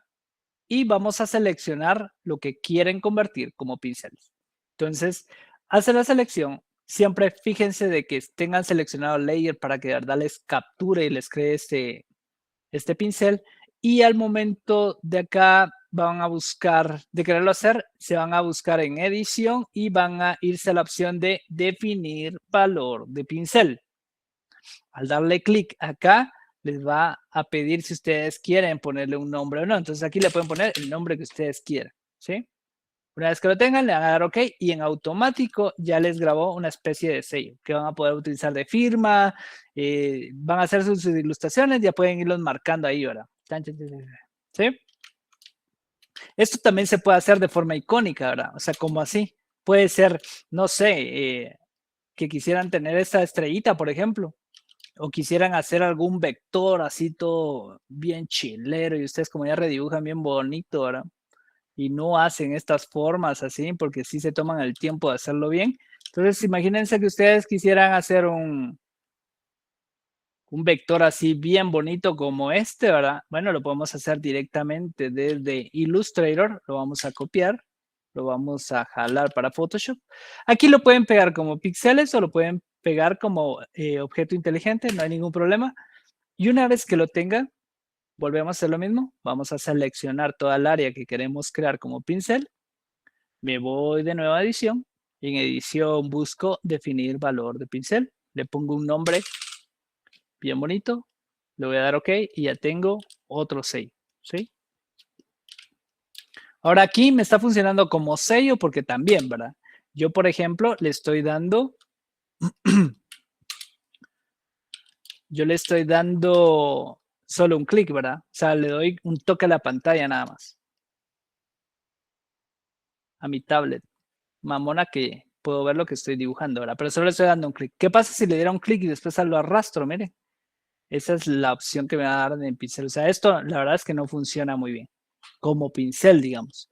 Y vamos a seleccionar lo que quieren convertir como pinceles. Entonces, hace la selección. Siempre fíjense de que tengan seleccionado el layer para que de verdad les capture y les cree este pincel. Y al momento de acá van a buscar, de quererlo hacer, se van a buscar en edición y van a irse a la opción de definir valor de pincel. Al darle clic acá, les va a pedir si ustedes quieren ponerle un nombre o no. Entonces aquí le pueden poner el nombre que ustedes quieran, ¿sí? Una vez que lo tengan, le van a dar OK y en automático ya les grabó una especie de sello que van a poder utilizar de firma, van a hacer sus ilustraciones, ya pueden irlos marcando ahí, ¿verdad? ¿Sí? Esto también se puede hacer de forma icónica, ¿verdad? O sea, como así. Puede ser, no sé, que quisieran tener esta estrellita, por ejemplo, o quisieran hacer algún vector así todo bien chilero y ustedes como ya redibujan bien bonito, ¿verdad? Y no hacen estas formas así porque sí se toman el tiempo de hacerlo bien. Entonces, imagínense que ustedes quisieran hacer un vector así bien bonito como este, ¿verdad? Bueno, lo podemos hacer directamente desde Illustrator. Lo vamos a copiar. Lo vamos a jalar para Photoshop. Aquí lo pueden pegar como píxeles o lo pueden pegar como objeto inteligente. No hay ningún problema. Y una vez que lo tengan, volvemos a hacer lo mismo. Vamos a seleccionar toda el área que queremos crear como pincel. Me voy de nuevo a edición. Y en edición busco definir valor de pincel. Le pongo un nombre bien bonito, le voy a dar OK y ya tengo otro sello, ¿sí? Ahora aquí me está funcionando como sello porque también, ¿verdad? Yo, por ejemplo, le estoy dando solo un clic, ¿verdad? O sea, le doy un toque a la pantalla nada más. A mi tablet. Mamona que puedo ver lo que estoy dibujando, ¿verdad? Pero solo le estoy dando un clic. ¿Qué pasa si le diera un clic y después lo arrastro? Miren. Esa es la opción que me va a dar en pincel. O sea, esto la verdad es que no funciona muy bien. Como pincel, digamos.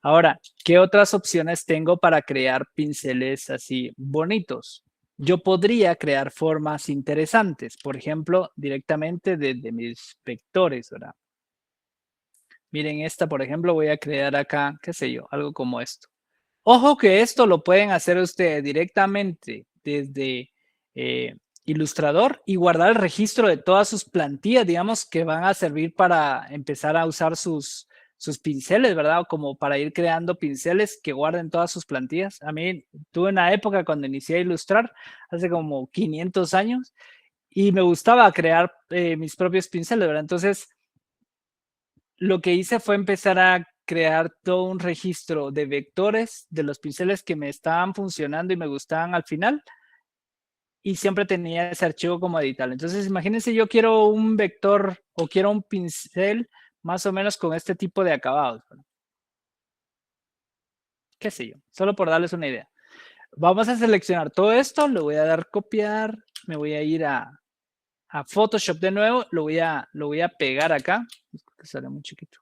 Ahora, ¿qué otras opciones tengo para crear pinceles así bonitos? Yo podría crear formas interesantes. Por ejemplo, directamente desde mis vectores, ¿verdad? Miren esta, por ejemplo, voy a crear acá, qué sé yo, algo como esto. Ojo que esto lo pueden hacer ustedes directamente desde Illustrator y guardar el registro de todas sus plantillas, digamos, que van a servir para empezar a usar sus pinceles, ¿verdad? Como para ir creando pinceles que guarden todas sus plantillas. A mí tuve una época cuando inicié a ilustrar, hace como 500 años, y me gustaba crear mis propios pinceles, ¿verdad? Entonces, lo que hice fue empezar a crear todo un registro de vectores de los pinceles que me estaban funcionando y me gustaban al final. Y siempre tenía ese archivo como editable. Entonces, imagínense, yo quiero un vector o quiero un pincel más o menos con este tipo de acabados. Qué sé yo, solo por darles una idea. Vamos a seleccionar todo esto, le voy a dar copiar, me voy a ir a Photoshop de nuevo, lo voy a pegar acá, que sale muy chiquito.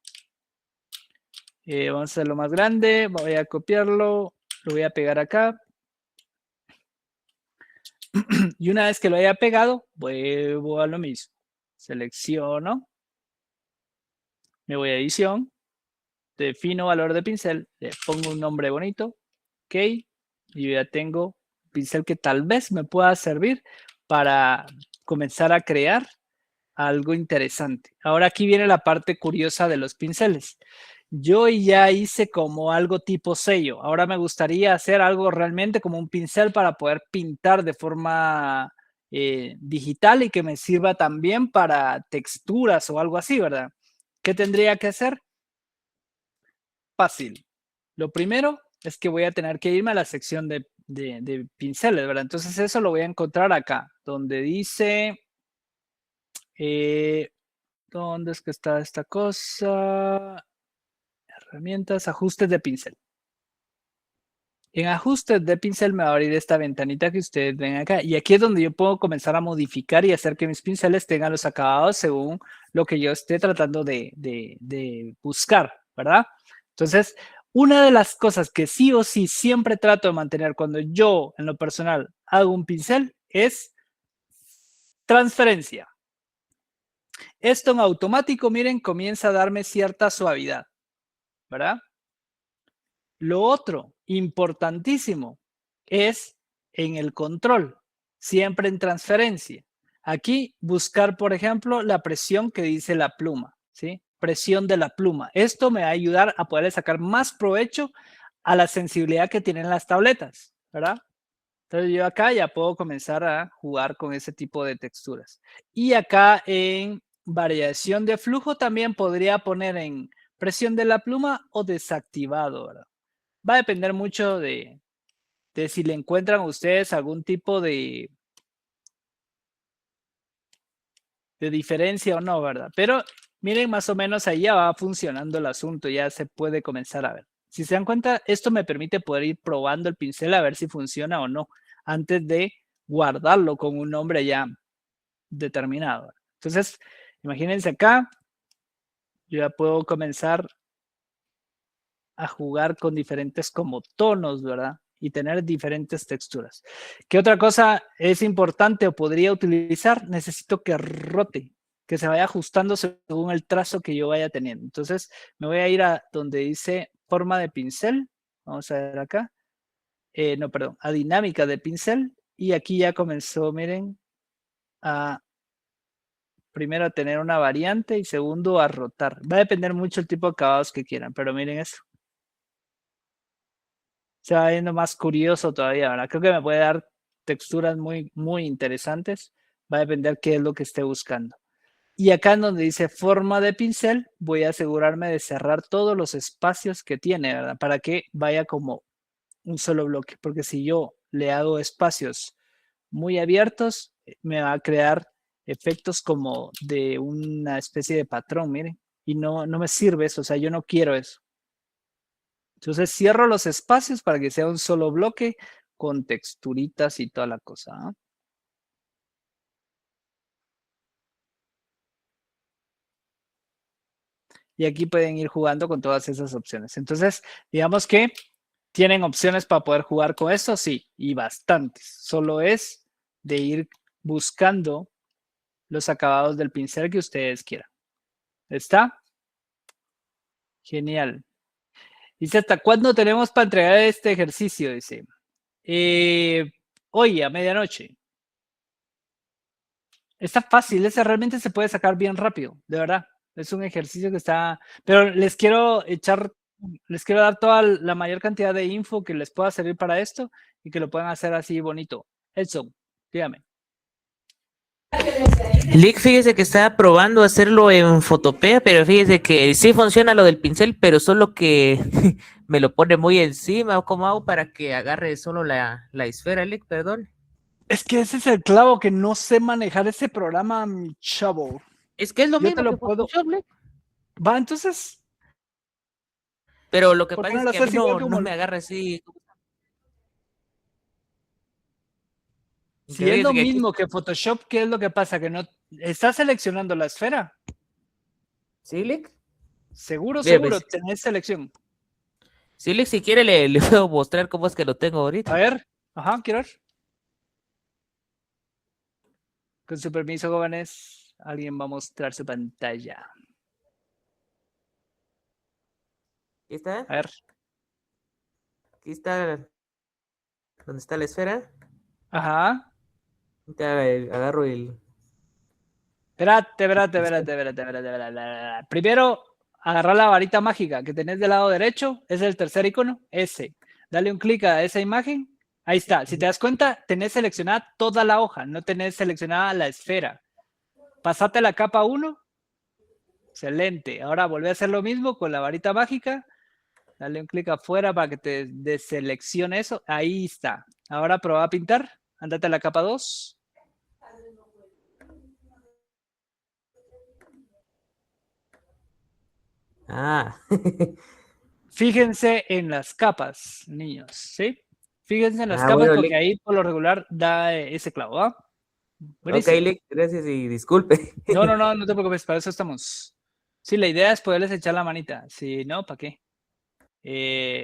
Vamos a hacerlo más grande, voy a copiarlo, lo voy a pegar acá. Y una vez que lo haya pegado, vuelvo a lo mismo. Selecciono, me voy a edición, defino valor de pincel, le pongo un nombre bonito, ok, y yo ya tengo un pincel que tal vez me pueda servir para comenzar a crear algo interesante. Ahora aquí viene la parte curiosa de los pinceles. Yo ya hice como algo tipo sello. Ahora me gustaría hacer algo realmente como un pincel para poder pintar de forma digital y que me sirva también para texturas o algo así, ¿verdad? ¿Qué tendría que hacer? Fácil. Lo primero es que voy a tener que irme a la sección de pinceles, ¿verdad? Entonces eso lo voy a encontrar acá, donde dice... ¿dónde es que está esta cosa? Herramientas, ajustes de pincel. En ajustes de pincel me va a abrir esta ventanita que ustedes ven acá. Y aquí es donde yo puedo comenzar a modificar y hacer que mis pinceles tengan los acabados según lo que yo esté tratando de buscar, ¿verdad? Entonces, una de las cosas que sí o sí siempre trato de mantener cuando yo, en lo personal, hago un pincel es transferencia. Esto en automático, miren, comienza a darme cierta suavidad, ¿verdad? Lo otro, importantísimo, es en el control, siempre en transferencia. Aquí buscar, por ejemplo, la presión que dice la pluma, ¿sí? Presión de la pluma. Esto me va a ayudar a poder sacar más provecho a la sensibilidad que tienen las tabletas, ¿verdad? Entonces yo acá ya puedo comenzar a jugar con ese tipo de texturas. Y acá en variación de flujo también podría poner en presión de la pluma o desactivado, ¿verdad? Va a depender mucho de si le encuentran ustedes algún tipo de diferencia o no, ¿verdad? Pero miren, más o menos ahí ya va funcionando el asunto, ya se puede comenzar a ver. Si se dan cuenta, esto me permite poder ir probando el pincel a ver si funciona o no, antes de guardarlo con un nombre ya determinado. Entonces, imagínense acá, yo ya puedo comenzar a jugar con diferentes como tonos, ¿verdad? Y tener diferentes texturas. ¿Qué otra cosa es importante o podría utilizar? Necesito que rote, que se vaya ajustando según el trazo que yo vaya teniendo. Entonces, me voy a ir a donde dice forma de pincel. Vamos a ver acá. No, perdón, a dinámica de pincel. Y aquí ya comenzó, miren, a primero a tener una variante y segundo a rotar. Va a depender mucho el tipo de acabados que quieran, pero miren eso. Se va viendo más curioso todavía, ¿verdad? Creo que me puede dar texturas muy, muy interesantes. Va a depender qué es lo que esté buscando. Y acá en donde dice forma de pincel, voy a asegurarme de cerrar todos los espacios que tiene, ¿verdad? Para que vaya como un solo bloque. Porque si yo le hago espacios muy abiertos, me va a crear efectos como de una especie de patrón, miren. Y no me sirve eso, o sea, yo no quiero eso. Entonces cierro los espacios para que sea un solo bloque con texturitas y toda la cosa, ¿no? Y aquí pueden ir jugando con todas esas opciones. Entonces, digamos que tienen opciones para poder jugar con esto, sí, y bastantes. Solo es de ir buscando los acabados del pincel que ustedes quieran. ¿Está? Genial. Dice, ¿hasta cuándo tenemos para entregar este ejercicio? Dice, hoy a medianoche. Está fácil, ese realmente se puede sacar bien rápido, de verdad. Es un ejercicio que está... Pero les quiero dar toda la mayor cantidad de info que les pueda servir para esto y que lo puedan hacer así bonito. Edson, dígame. Lick, fíjese que estaba probando hacerlo en Photopea, pero fíjese que sí funciona lo del pincel, pero solo que me lo pone muy encima. ¿Cómo hago para que agarre solo la esfera, Lick? Perdón. Es que ese es el clavo, que no sé manejar ese programa, mi chavo. Es que es lo Yo te mismo lo que puedo. Photoshop, Lick. Va, entonces, Pero lo que ¿por qué pasa no es lo que a mí haces igual no como me agarra así. Que si es lo fíjese que aquí, mismo que Photoshop? ¿Qué es lo que pasa? Que no estás seleccionando la esfera. ¿sí, Lick? Seguro, Mire, seguro, pues, tenés selección. sí, Lick, si quiere le puedo mostrar cómo es que lo tengo A ahorita. ver, ajá, quiero ver. Con su permiso, jóvenes, alguien va a mostrar su pantalla. Aquí está, A ver, aquí está donde está la esfera. ajá. Ahorita agarro el... Espérate. Primero, agarrar la varita mágica que tenés del lado derecho, es el tercer icono, ese. Dale un clic a esa imagen. Ahí está. Si te das cuenta, tenés seleccionada toda la hoja, no tenés seleccionada la esfera. Pasate a la capa 1. Excelente. Ahora volví a hacer lo mismo con la varita mágica. Dale un clic afuera para que te deseleccione eso. Ahí está. Ahora prueba a pintar. Andate a la capa 2. Ah, Fíjense en las capas, niños, ¿sí? Fíjense en las capas bueno, porque Lick. ahí por lo regular da ese clavo, ¿ah? Ok, Buenísimo. Lick, gracias y disculpe. No te preocupes, para eso estamos. Sí, la idea es poderles echar la manita. Si no, ¿para qué?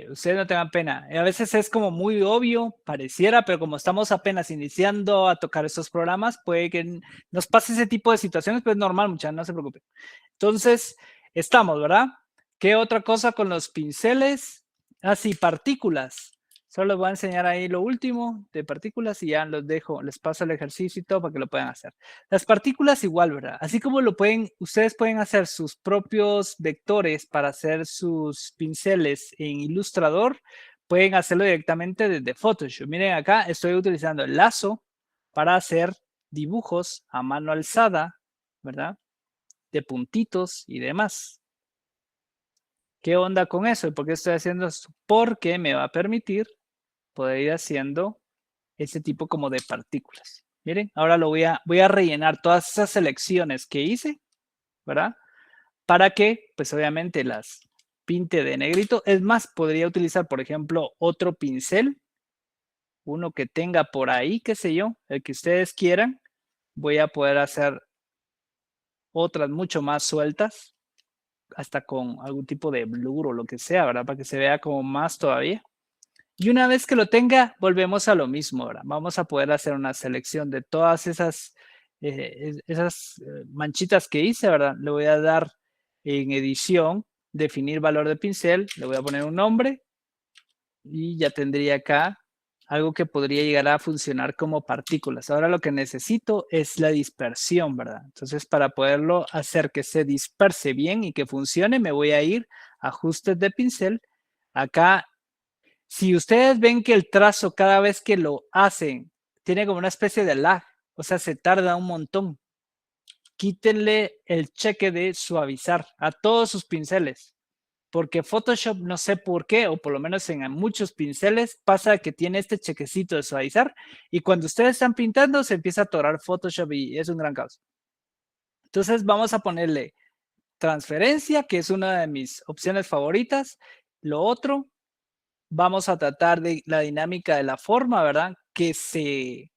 Ustedes no tengan pena. A veces es como muy obvio, pareciera, pero como estamos apenas iniciando a tocar estos programas, puede que nos pase ese tipo de situaciones, pues es normal, muchachos, no se preocupen. Entonces, estamos, ¿verdad? ¿Qué otra cosa con los pinceles? Ah, sí, partículas. Solo les voy a enseñar ahí lo último de partículas y ya los dejo, les paso el ejercicio y todo para que lo puedan hacer. Las partículas igual, ¿verdad? Así como lo pueden, ustedes pueden hacer sus propios vectores para hacer sus pinceles en Illustrator, pueden hacerlo directamente desde Photoshop. Miren acá, estoy utilizando el lazo para hacer dibujos a mano alzada, ¿verdad? De puntitos y demás. ¿Qué onda con eso? ¿Y por qué estoy haciendo esto? Porque me va a permitir poder ir haciendo ese tipo como de partículas. Miren, ahora voy a rellenar todas esas selecciones que hice, ¿verdad? Para que, pues obviamente las pinte de negrito. Es más, podría utilizar, por ejemplo, otro pincel, uno que tenga por ahí, qué sé yo, el que ustedes quieran. Voy a poder hacer otras mucho más sueltas, hasta con algún tipo de blur o lo que sea, ¿verdad? Para que se vea como más todavía. Y una vez que lo tenga, volvemos a lo mismo, ¿verdad? Vamos a poder hacer una selección de todas esas, manchitas que hice, ¿verdad? Le voy a dar en edición, definir valor de pincel, le voy a poner un nombre y ya tendría acá algo que podría llegar a funcionar como partículas. Ahora lo que necesito es la dispersión, ¿verdad? Entonces, para poderlo hacer que se disperse bien y que funcione, me voy a ir a ajustes de pincel. Acá, si ustedes ven que el trazo cada vez que lo hacen tiene como una especie de lag, o sea, se tarda un montón, quítenle el cheque de suavizar a todos sus pinceles. Porque Photoshop, no sé por qué, o por lo menos en muchos pinceles, pasa que tiene este chequecito de suavizar y cuando ustedes están pintando se empieza a atorar Photoshop y es un gran caos. Entonces vamos a ponerle transferencia, que es una de mis opciones favoritas. Lo otro, vamos a tratar de la dinámica de la forma, ¿verdad? Que se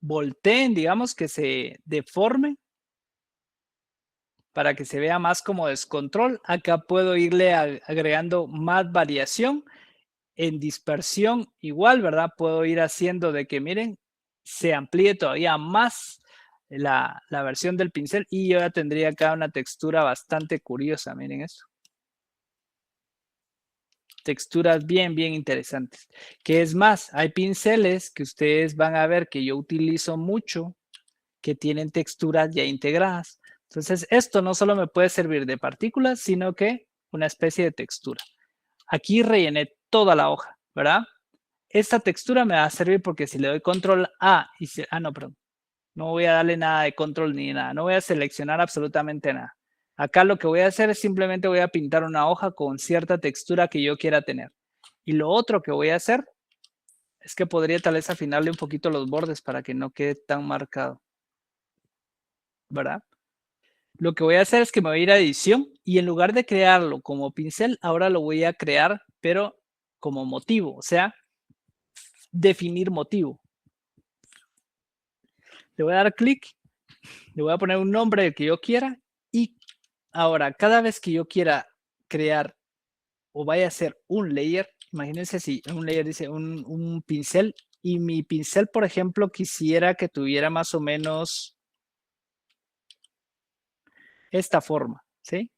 volteen, digamos, que se deformen para que se vea más como descontrol. Acá puedo irle agregando más variación. En dispersión igual, ¿verdad? Puedo ir haciendo de que, miren, se amplíe todavía más la versión del pincel y yo ya tendría acá una textura bastante curiosa. Miren esto. Texturas bien, bien interesantes. Que es más, hay pinceles que ustedes van a ver que yo utilizo mucho que tienen texturas ya integradas. Entonces, esto no solo me puede servir de partículas, sino que una especie de textura. Aquí rellené toda la hoja, ¿verdad? Esta textura me va a servir porque si le doy control A y no, perdón. No voy a darle nada de control ni nada. No voy a seleccionar absolutamente nada. Acá lo que voy a hacer es simplemente voy a pintar una hoja con cierta textura que yo quiera tener. Y lo otro que voy a hacer es que podría tal vez afinarle un poquito los bordes para que no quede tan marcado. ¿Verdad? Lo que voy a hacer es que me voy a ir a edición y en lugar de crearlo como pincel, ahora lo voy a crear, pero como motivo, o sea, definir motivo. Le voy a dar clic, le voy a poner un nombre que yo quiera y ahora cada vez que yo quiera crear o vaya a hacer un layer, imagínense si un layer dice un pincel y mi pincel, por ejemplo, quisiera que tuviera más o menos esta forma, ¿sí?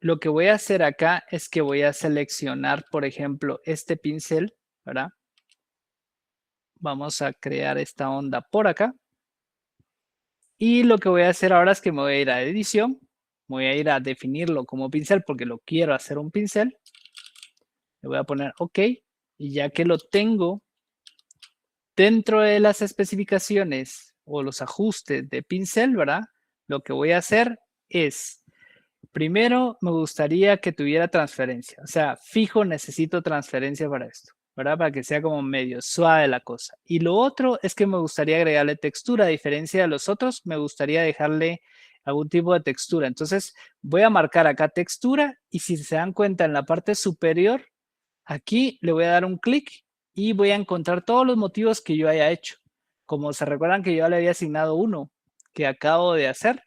Lo que voy a hacer acá es que voy a seleccionar, por ejemplo, este pincel, ¿verdad? Vamos a crear esta onda por acá. Y lo que voy a hacer ahora es que me voy a ir a edición. Voy a ir a definirlo como pincel porque lo quiero hacer un pincel. Le voy a poner OK. Y ya que lo tengo dentro de las especificaciones o los ajustes de pincel, ¿verdad? Lo que voy a hacer es, primero me gustaría que tuviera transferencia. O sea, fijo necesito transferencia para esto, ¿verdad? Para que sea como medio suave la cosa. Y lo otro es que me gustaría agregarle textura. A diferencia de los otros, me gustaría dejarle algún tipo de textura. Entonces, voy a marcar acá textura y si se dan cuenta en la parte superior, aquí le voy a dar un clic y voy a encontrar todos los motivos que yo haya hecho. Como se recuerdan que yo le había asignado uno que acabo de hacer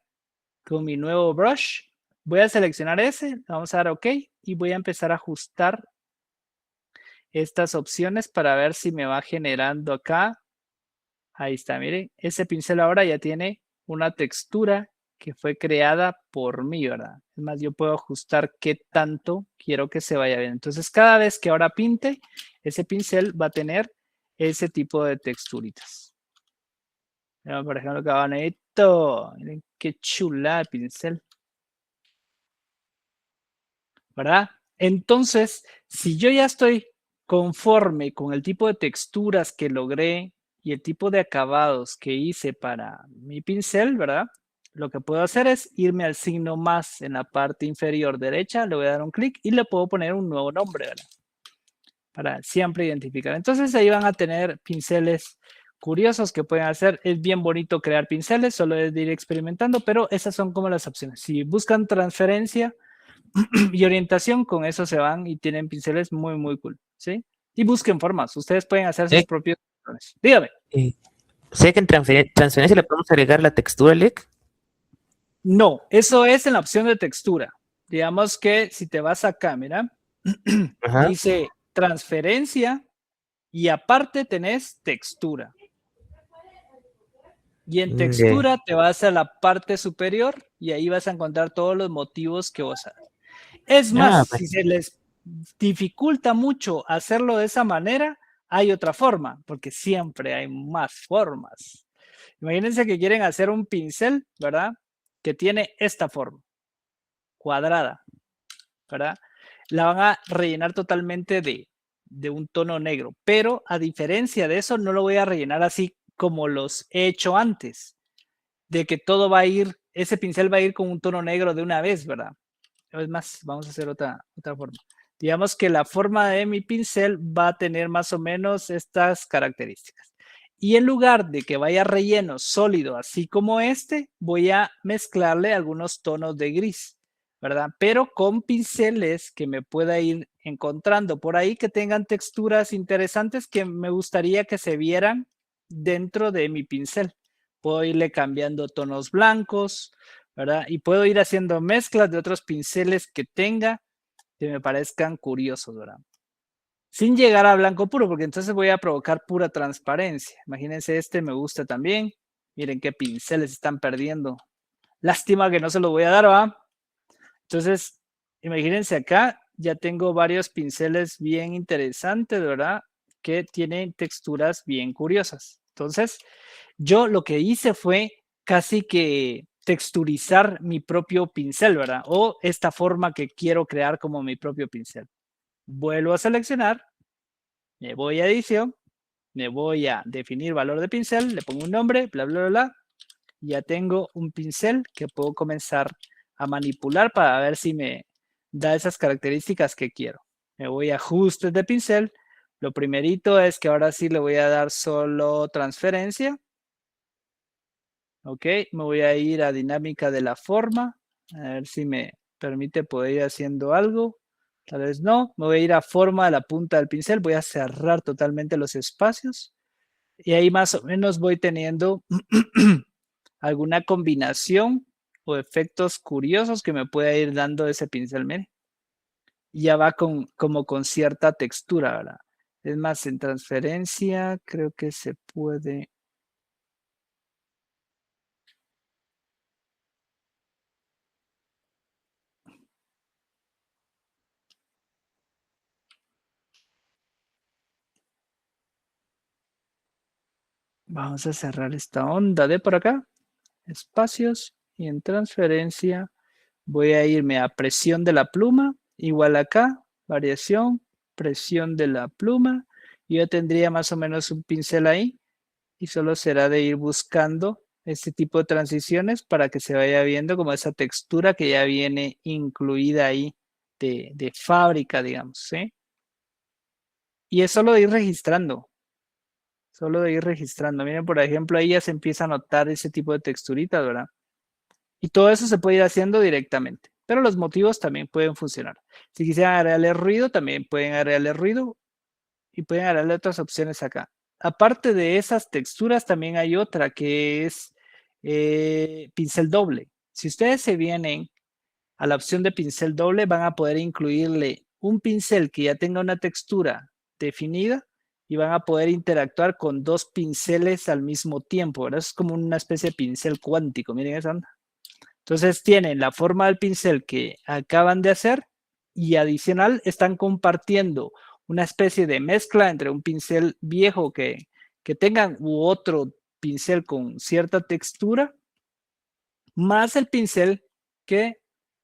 con mi nuevo brush, voy a seleccionar ese, vamos a dar OK y voy a empezar a ajustar estas opciones para ver si me va generando acá. Ahí está, miren, ese pincel ahora ya tiene una textura que fue creada por mí, ¿verdad? Es más, yo puedo ajustar qué tanto quiero que se vaya bien. Entonces, cada vez que ahora pinte, ese pincel va a tener ese tipo de texturitas. Por ejemplo, acá bonito. Miren qué chula el pincel. ¿Verdad? Entonces, si yo ya estoy conforme con el tipo de texturas que logré y el tipo de acabados que hice para mi pincel, ¿verdad? Lo que puedo hacer es irme al signo más en la parte inferior derecha, le voy a dar un clic y le puedo poner un nuevo nombre, ¿verdad? Para siempre identificar. Entonces ahí van a tener pinceles curiosos que pueden hacer. Es bien bonito crear pinceles, solo es de ir experimentando, pero esas son como las opciones. Si buscan transferencia y orientación, con eso se van y tienen pinceles muy, muy cool, ¿sí? Y busquen formas. Ustedes pueden hacer sus propios patrones. Dígame. ¿Sé que en transferencia le podemos agregar la textura, Lick? No, eso es en la opción de textura. Digamos que si te vas acá, mira, dice transferencia y aparte tenés textura. Y en textura te vas a la parte superior y ahí vas a encontrar todos los motivos que vos haces. Es más, si se les dificulta mucho hacerlo de esa manera, hay otra forma, porque siempre hay más formas. Imagínense que quieren hacer un pincel, ¿verdad? Que tiene esta forma, cuadrada, ¿verdad? La van a rellenar totalmente de un tono negro, pero a diferencia de eso, no lo voy a rellenar así como los he hecho antes, de que todo va a ir, ese pincel va a ir con un tono negro de una vez, ¿verdad? Es más, vamos a hacer otra forma. Digamos que la forma de mi pincel va a tener más o menos estas características. Y en lugar de que vaya relleno sólido, así como este, voy a mezclarle algunos tonos de gris, ¿verdad? Pero con pinceles que me pueda ir encontrando por ahí que tengan texturas interesantes que me gustaría que se vieran dentro de mi pincel. Puedo irle cambiando tonos blancos, ¿verdad? Y puedo ir haciendo mezclas de otros pinceles que tenga que me parezcan curiosos, ¿verdad? Sin llegar a blanco puro, porque entonces voy a provocar pura transparencia. Imagínense, este me gusta también. Miren qué pinceles están perdiendo. Lástima que no se los voy a dar, ¿va? Entonces, imagínense acá, ya tengo varios pinceles bien interesantes, ¿verdad? Que tienen texturas bien curiosas. Entonces, yo lo que hice fue casi que texturizar mi propio pincel, ¿verdad? O esta forma que quiero crear como mi propio pincel. Vuelvo a seleccionar, me voy a edición Me voy a definir valor de pincel, le pongo un nombre, bla, bla, bla, bla. Ya tengo un pincel que puedo comenzar a manipular para ver si me da esas características que quiero. Me voy a ajustes de pincel. Lo primerito es que ahora sí le voy a dar solo transferencia. Ok, me voy a ir a dinámica de la forma. A ver si me permite poder ir haciendo algo. Tal vez no. Me voy a ir a forma de la punta del pincel. Voy a cerrar totalmente los espacios. Y ahí más o menos voy teniendo alguna combinación o efectos curiosos que me pueda ir dando ese pincel. Miren. Ya va como con cierta textura, ¿verdad? Es más, en transferencia creo que se puede... Vamos a cerrar esta onda de por acá. Espacios. Y en transferencia voy a irme a presión de la pluma. Igual acá. Variación. Presión de la pluma. Y yo tendría más o menos un pincel ahí. Y solo será de ir buscando este tipo de transiciones para que se vaya viendo como esa textura que ya viene incluida ahí de fábrica, digamos, ¿sí? Y es solo de ir registrando. Solo de ir registrando. Miren, por ejemplo, ahí ya se empieza a notar ese tipo de texturitas, ¿verdad? Y todo eso se puede ir haciendo directamente. Pero los motivos también pueden funcionar. Si quisieran agregarle ruido, también pueden agregarle ruido. Y pueden agregarle otras opciones acá. Aparte de esas texturas, también hay otra que es pincel doble. Si ustedes se vienen a la opción de pincel doble, van a poder incluirle un pincel que ya tenga una textura definida y van a poder interactuar con dos pinceles al mismo tiempo, ¿verdad? Es como una especie de pincel cuántico, miren esa onda. Entonces tienen la forma del pincel que acaban de hacer y adicional están compartiendo una especie de mezcla entre un pincel viejo que tengan u otro pincel con cierta textura, más el pincel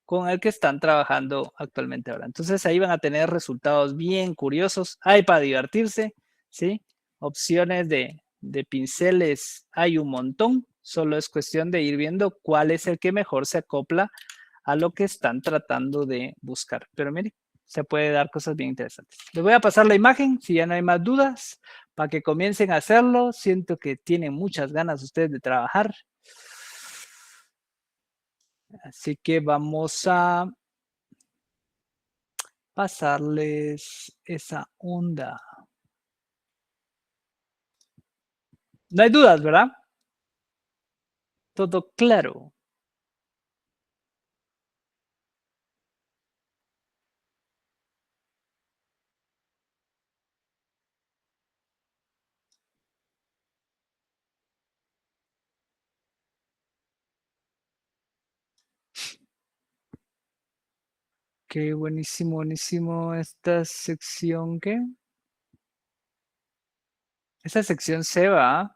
con el que están trabajando actualmente ahora. Entonces ahí van a tener resultados bien curiosos. Hay para divertirse, ¿sí? Opciones de pinceles hay un montón. Solo es cuestión de ir viendo cuál es el que mejor se acopla a lo que están tratando de buscar. Pero miren, se puede dar cosas bien interesantes. Les voy a pasar la imagen, si ya no hay más dudas, para que comiencen a hacerlo. Siento que tienen muchas ganas ustedes de trabajar. Así que vamos a pasarles esa onda. No hay dudas, ¿verdad? Todo claro. Qué buenísimo, buenísimo esta sección, ¿qué? Esta sección se va.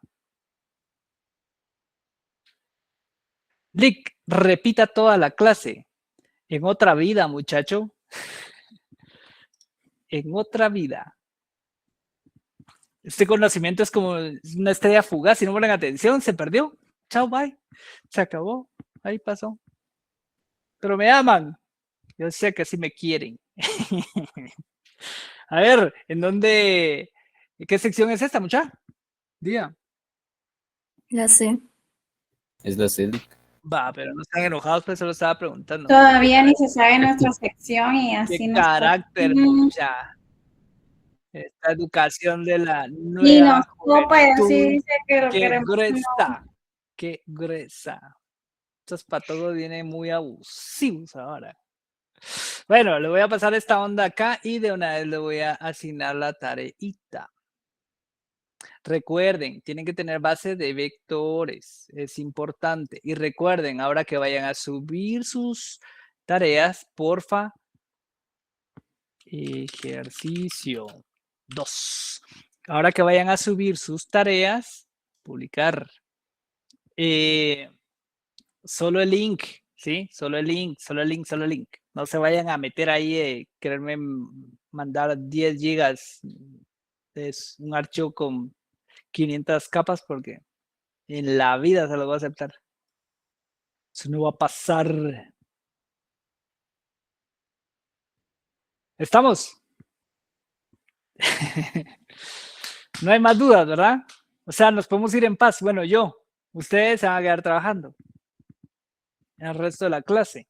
Lick, repita toda la clase. En otra vida, muchacho. En otra vida. Este conocimiento es como una estrella fugaz. Si no ponen atención, se perdió. Chao, bye. Se acabó. Ahí pasó. Pero me aman. Yo sé que sí me quieren. A ver, ¿en dónde? ¿Qué sección es esta, muchacha? Diga. La sé. Es la CELIC. Va, pero no están enojados, pues solo estaba preguntando. Todavía ni se sabe nuestra sección y así Qué nos carácter, toca. mucha. Esta educación de la Y nueva nos copa y así juventud. dice que lo Qué queremos. gruesa. Qué gruesa. Estos patogos vienen muy abusivos ahora. Bueno, le voy a pasar esta onda acá y de una vez le voy a asignar la tareita. Recuerden, tienen que tener base de vectores, es importante. Y recuerden, ahora que vayan a subir sus tareas, porfa, ejercicio 2. Ahora que vayan a subir sus tareas, publicar. Solo el link, ¿sí? Solo el link, solo el link, solo el link. No se vayan a meter ahí, quererme mandar 10 gigas. Es un archivo con 500 capas porque en la vida se lo voy a aceptar. Eso no va a pasar. ¿Estamos? No hay más dudas, ¿verdad? O sea, nos podemos ir en paz. Bueno, yo. Ustedes se van a quedar trabajando. El resto de la clase.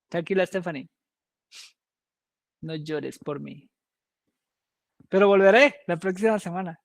Tranquila, Stephanie. No llores por mí. Pero volveré la próxima semana.